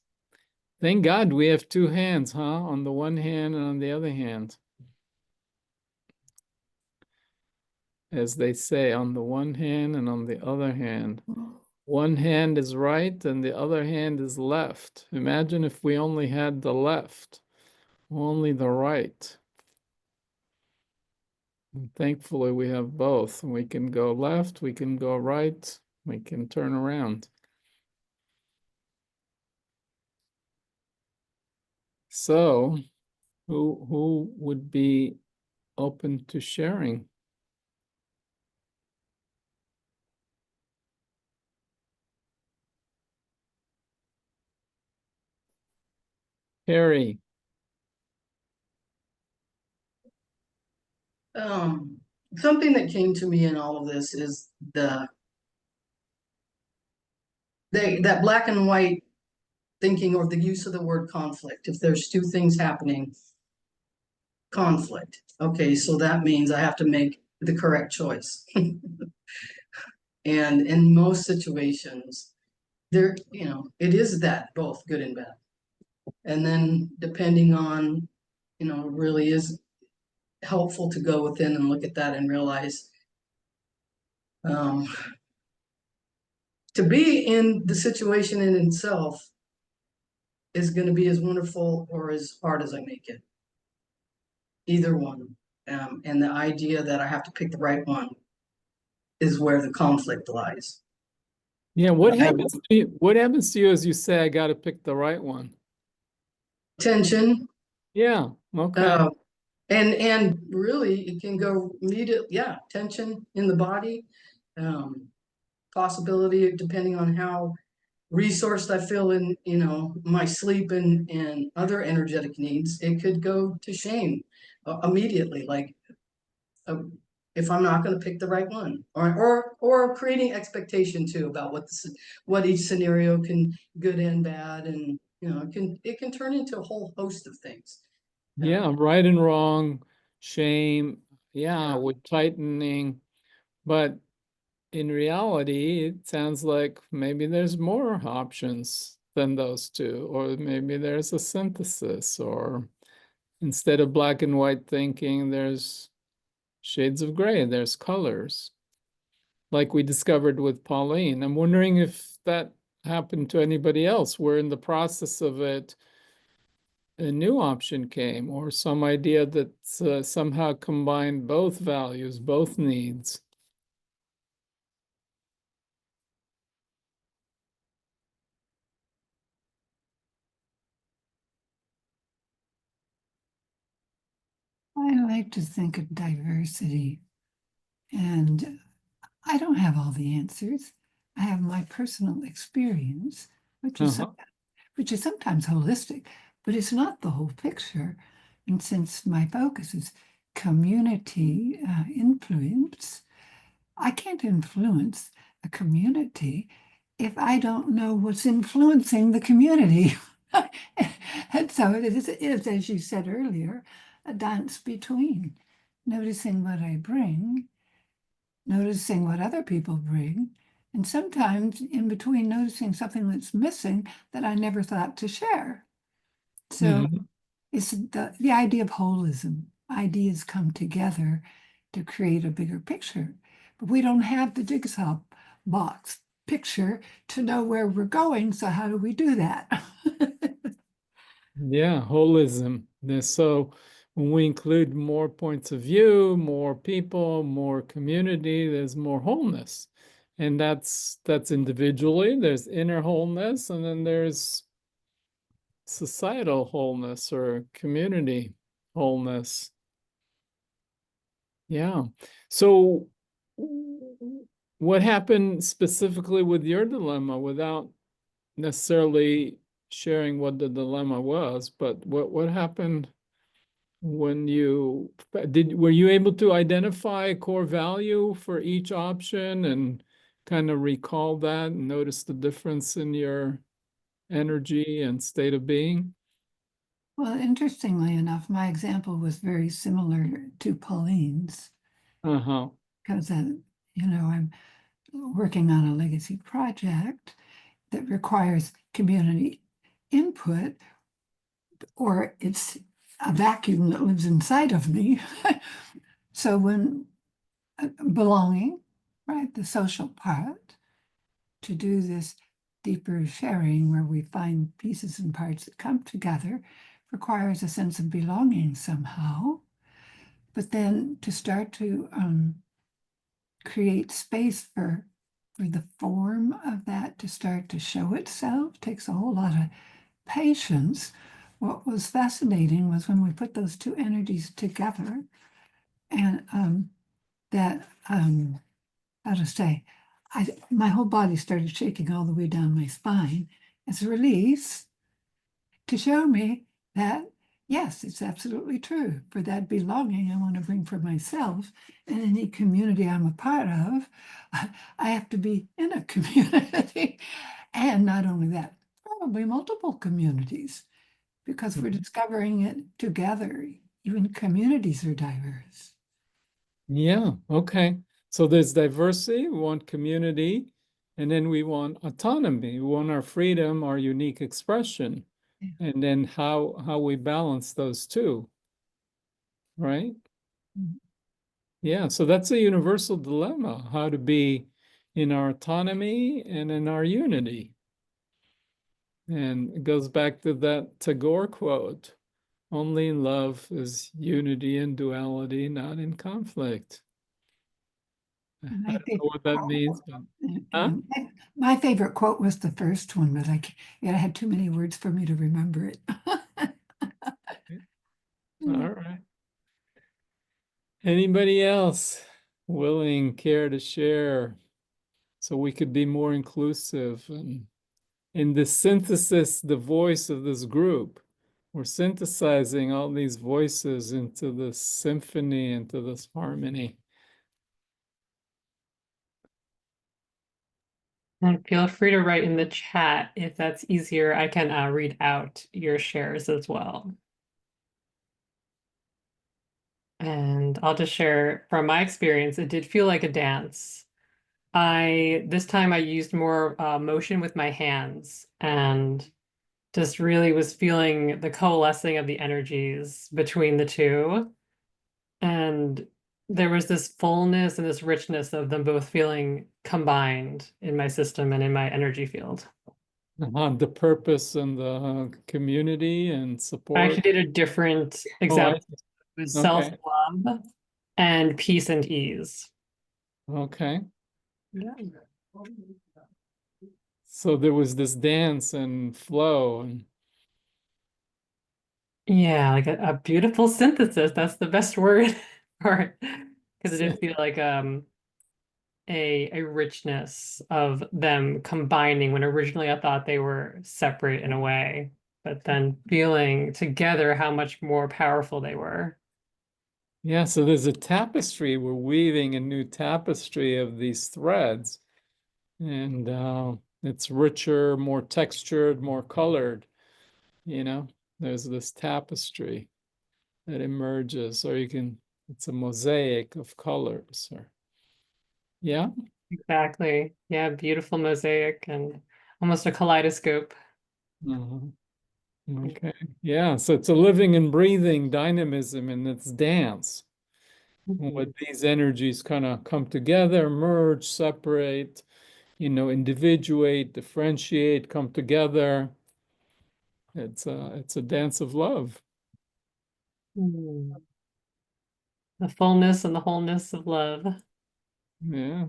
Thank God we have two hands, huh? On the one hand and on the other hand. As they say, on the one hand and on the other hand. One hand is right and the other hand is left. Imagine if we only had the left, only the right. And thankfully, we have both. We can go left, we can go right, we can turn around. So, who would be open to sharing? Harry. Something that came to me in all of this is that black and white thinking or the use of the word conflict. If there's two things happening, conflict. Okay, so that means I have to make the correct choice. And in most situations, it is that both good and bad. And then depending on, really is helpful to go within and look at that and realize um, to be in the situation in itself is going to be as wonderful or as hard as I make it. Either one. And the idea that I have to pick the right one is where the conflict lies. Yeah, what Right? happens to you? What happens to you as you say, I got to pick the right one? Tension. Yeah, okay. Uh, and really it can go immediate, yeah, tension in the body. Possibility depending on how resourced I feel in, my sleep and other energetic needs, it could go to shame immediately. Like if I'm not going to pick the right one, or creating expectation too about what each scenario can good and bad, and You know, it can turn into a whole host of things. Yeah, right and wrong, shame, Yeah. with tightening. But in reality, it sounds like maybe there's more options than those two, or maybe there's a synthesis, or instead of black and white thinking, there's shades of gray, there's colors, like we discovered with Pauline. I'm wondering if that happened to anybody else. We're in the process of it. A new option came, or some idea that somehow combined both values, both needs. I like to think of diversity, and I don't have all the answers. I have my personal experience, which is Uh-huh. which is sometimes holistic, but it's not the whole picture. And since my focus is community influence, I can't influence a community if I don't know what's influencing the community. And so it is, as you said earlier, a dance between noticing what I bring, noticing what other people bring, and sometimes in between noticing something that's missing that I never thought to share. So Mhm. it's the idea of holism. Ideas come together to create a bigger picture, but we don't have the jigsaw box picture to know where we're going. So how do we do that? Yeah, holism. So when we include more points of view, more people, more community, there's more wholeness. And that's individually, there's inner wholeness, and then there's societal wholeness or community wholeness. Yeah. So what happened specifically with your dilemma without necessarily sharing what the dilemma was, but what happened when you were you able to identify a core value for each option and kind of recall that and notice the difference in your energy and state of being? Well, interestingly enough, my example was very similar to Pauline's Uh-huh. because, I'm working on a legacy project that requires community input, or it's a vacuum that lives inside of me. So when belonging, right, the social part, to do this deeper sharing where we find pieces and parts that come together requires a sense of belonging somehow. But then to start to create space for the form of that to start to show itself takes a whole lot of patience. What was fascinating was when we put those two energies together, and that how to say, my whole body started shaking all the way down my spine as a release to show me that yes, it's absolutely true. For that belonging I want to bring for myself and any community I'm a part of, I have to be in a community. And not only that, probably multiple communities, because we're discovering it together. Even communities are diverse. Yeah, okay. So there's diversity, we want community, and then we want autonomy. We want our freedom, our unique expression, Yeah. and then how we balance those two, right? Mhm. Yeah, so that's a universal dilemma, how to be in our autonomy and in our unity. And it goes back to that Tagore quote, only in love is unity and duality, not in conflict. I My don't know favorite what that quote, means, but huh? my favorite quote was the first one, but it had too many words for me to remember it. All right. Anybody else willing, care to share so we could be more inclusive and in the synthesis, the voice of this group? We're synthesizing all these voices into this symphony, into this harmony. And feel free to write in the chat if that's easier. I can read out your shares as well. And I'll just share from my experience, it did feel like a dance. This time I used more motion with my hands and just really was feeling the coalescing of the energies between the two. And there was this fullness and this richness of them both feeling combined in my system and in my energy field. The purpose and the community and I support. actually did a different Oh, example. It was okay. self-love and peace and ease. Okay. Yeah. So there was this dance and flow and Yeah, like a beautiful synthesis. That's the best word for it. Because it did feel like a richness of them combining when originally I thought they were separate in a way, but then feeling together how much more powerful they were. yeah, so there's a tapestry. We're weaving a new tapestry of these threads, and it's richer, more textured, more colored. You know, there's this tapestry that emerges, or it's a mosaic of colors, or yeah. Exactly. Yeah, beautiful mosaic and almost a kaleidoscope. Mhm. Okay. Yeah, so it's a living and breathing dynamism in its dance. When these energies kind of come together, merge, separate, individuate, differentiate, come together. It's a dance of love. Mm. The fullness and the wholeness of love. Yeah.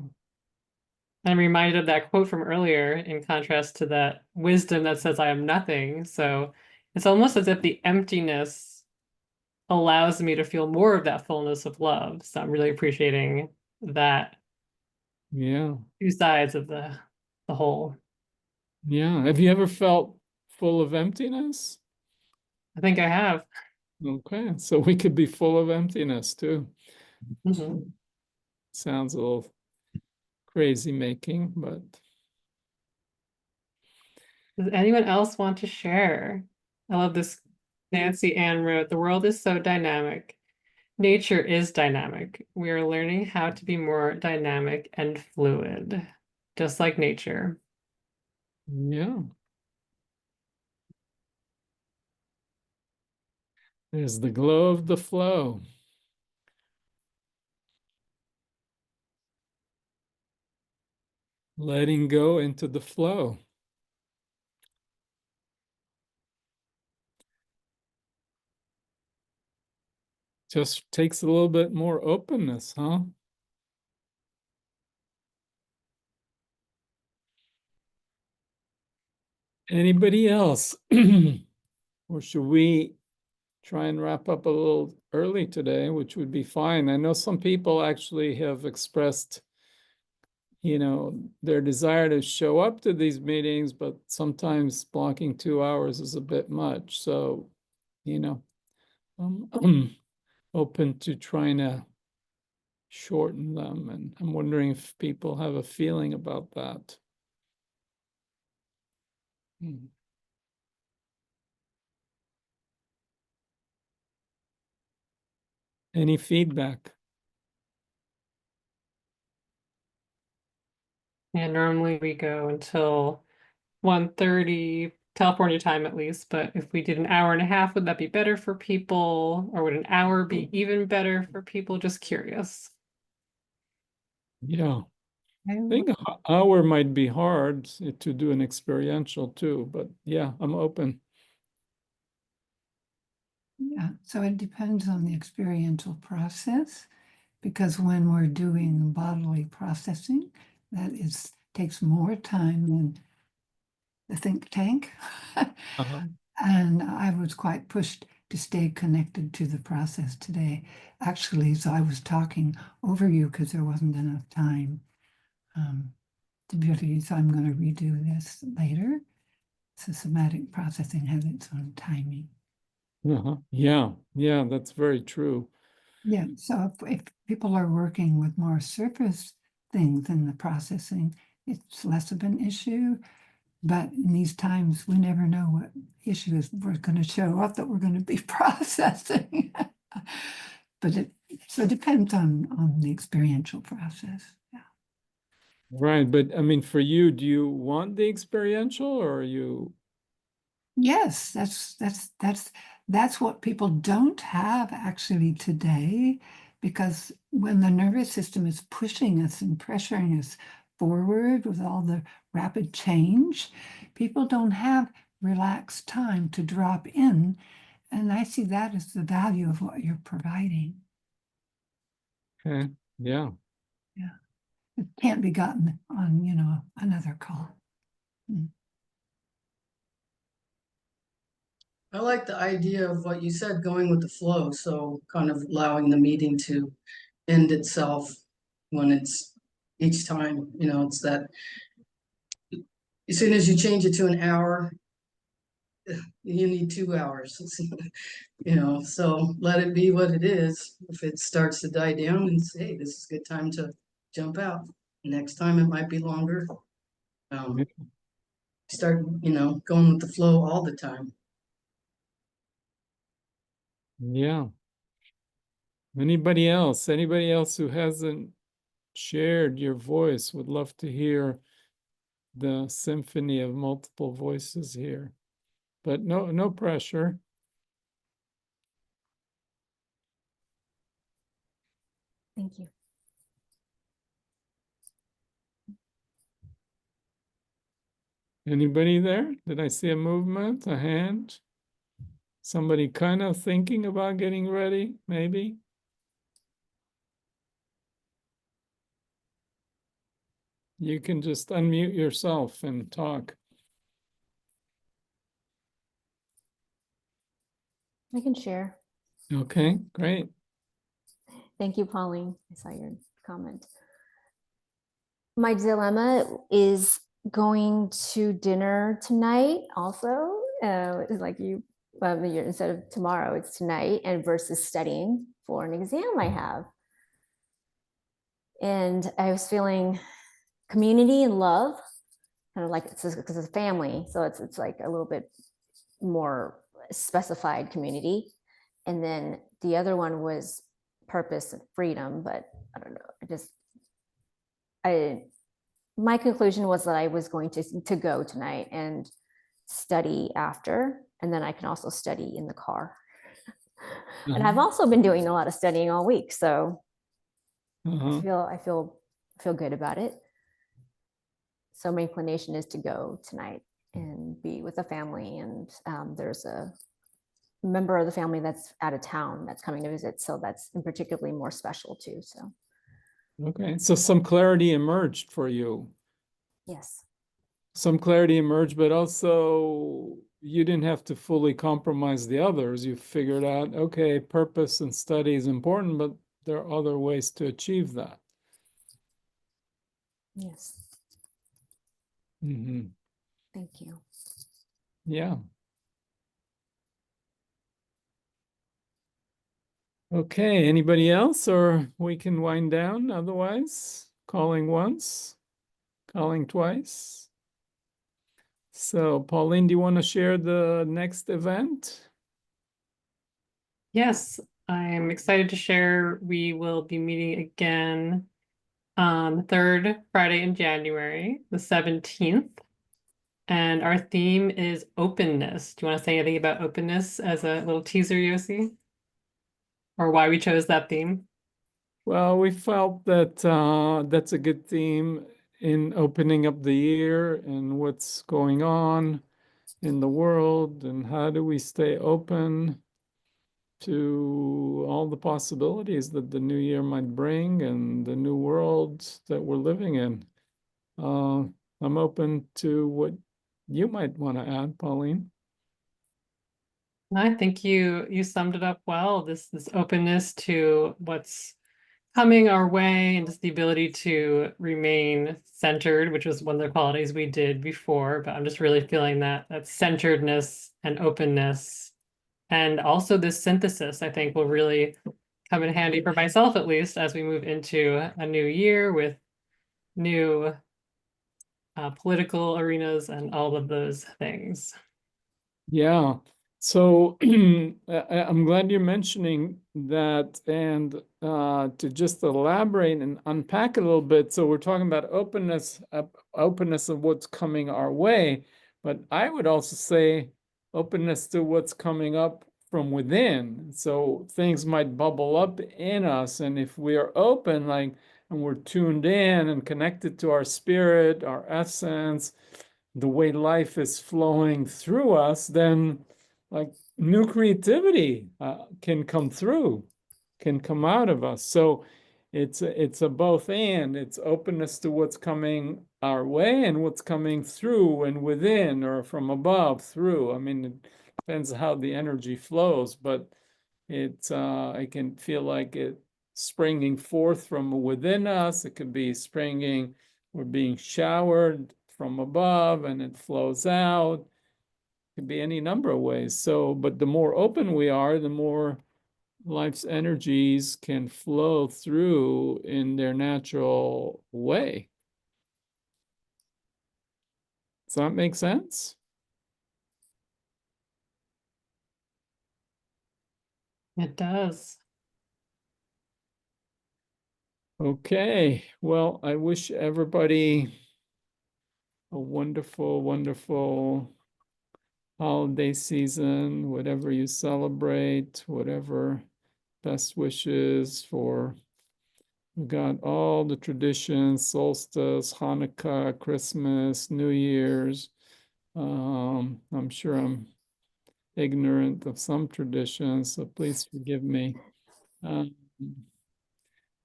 I'm reminded of that quote from earlier in contrast to that wisdom that says, I am nothing. So it's almost as if the emptiness allows me to feel more of that fullness of love. So I'm really appreciating that Yeah. two sides of the whole. Yeah. Have you ever felt full of emptiness? I think I have. Okay. So we could be full of emptiness too. Mhm. Sounds a little crazy making, but Does anyone else want to share? I love this. Nancy Ann wrote, the world is so dynamic. Nature is dynamic. We are learning how to be more dynamic and fluid, just like nature. yeah. There's the glow of the flow. Letting go into the flow. Just takes a little bit more openness, huh? Anybody else? Or should we try and wrap up a little early today, which would be fine? I know some people actually have expressed, their desire to show up to these meetings, but sometimes blocking 2 hours is a bit much. So, I'm open to trying to shorten them. And I'm wondering if people have a feeling about that. Hmm. Any feedback? And normally we go until 1:30 California time at least, but if we did an hour and a half, would that be better for people? Or would an hour be even better for people? Just curious. Yeah. I think an hour might be hard to do an experiential too, but yeah, I'm open. Yeah, so it depends on the experiential process, because when we're doing bodily processing, takes more time than the think tank. Uh-huh. And I was quite pushed to stay connected to the process today. Actually, so I was talking over you because there wasn't enough time to be able to use. So I'm going to redo this later. So somatic processing has its own timing. Uh-huh. Yeah, that's very true. Yeah, so if people are working with more surface things in the processing, it's less of an issue. But in these times, we never know what issues we're going to show up that we're going to be processing. But it depends on the experiential process. Yeah. Right, but I mean, for you, do you want the experiential, or are you? Yes, that's what people don't have actually today, because when the nervous system is pushing us and pressuring us forward with all the rapid change, people don't have relaxed time to drop in. And I see that as the value of what you're providing. Okay, yeah. Yeah. It can't be gotten on, another call. I like the idea of what you said, going with the flow, so kind of allowing the meeting to end itself when it's each time, it's that as soon as you change it to an hour, you need 2 hours. So let it be what it is. If it starts to die down, and say, hey, this is a good time to jump out. Next time it might be longer. Start, going with the flow all the time. Yeah. Anybody else? Anybody else who hasn't shared your voice would love to hear the symphony of multiple voices here. But no pressure. Thank you. Anybody there? Did I see a movement, a hand? Somebody kind of thinking about getting ready, maybe? You can just unmute yourself and talk. I can share. Okay, great. Thank you, Pauline. I saw your comment. My dilemma is going to dinner tonight also. It's like instead of tomorrow, it's tonight, and versus studying for an exam I have. And I was feeling community and love, kind of like it's because it's a family. So it's like a little bit more specified community. And then the other one was purpose and freedom, but I don't know. My conclusion was that I was going to go tonight and study after, and then I can also study in the car. And I've also been doing a lot of studying all week, so I feel good about it. So my inclination is to go tonight and be with the family, and there's a member of the family that's out of town that's coming to visit, so that's particularly more special too. So okay, so some clarity emerged for you. yes. Some clarity emerged, but also you didn't have to fully compromise the others. You figured out, okay, purpose and study is important, but there are other ways to achieve that. Yes. Mm-hmm. Thank you. Yeah. Okay, anybody else, or we can wind down otherwise? Calling once, calling twice. So, Pauline, do you want to share the next event? Yes, I'm excited to share. We will be meeting again on the third Friday in January, the 17th. And our theme is openness. Do you want to say anything about openness as a little teaser, Yosi? Or why we chose that theme? Well, we felt that that's a good theme in opening up the year and what's going on in the world, and how do we stay open to all the possibilities that the new year might bring and the new world that we're living in. I'm open to what you might want to add, Pauline. I think you summed it up well. This openness to what's coming our way, and just the ability to remain centered, which was one of the qualities we did before. But I'm just really feeling that centeredness and openness, and also this synthesis, I think will really come in handy for myself, at least, as we move into a new year with new political arenas and all of those things. Yeah. So I'm glad you're mentioning that, and to just elaborate and unpack a little bit. So we're talking about openness, openness of what's coming our way, but I would also say openness to what's coming up from within. So things might bubble up in us, and if we are open, like, and we're tuned in and connected to our spirit, our essence, the way life is flowing through us, then like new creativity can come through, can come out of us. So it's a both and. It's openness to what's coming our way and what's coming through and within or from above through. I mean, it depends how the energy flows, but it can feel like it springing forth from within us. It could be springing, we're being showered from above and it flows out. It could be any number of ways. So, but the more open we are, the more life's energies can flow through in their natural way. Does that make sense? It does. Okay, well, I wish everybody a wonderful, wonderful holiday season, whatever you celebrate, whatever best wishes for. We got all the traditions, solstice, Hanukkah, Christmas, New Year's. I'm sure I'm ignorant of some traditions, so please forgive me.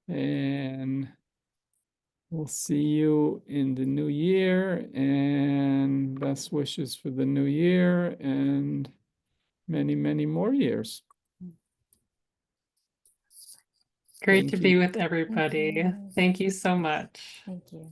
And we'll see you in the new year, and best wishes for the new year and many, many more years. Great Thank to you. be with everybody. you. Thank you so much. Thank you.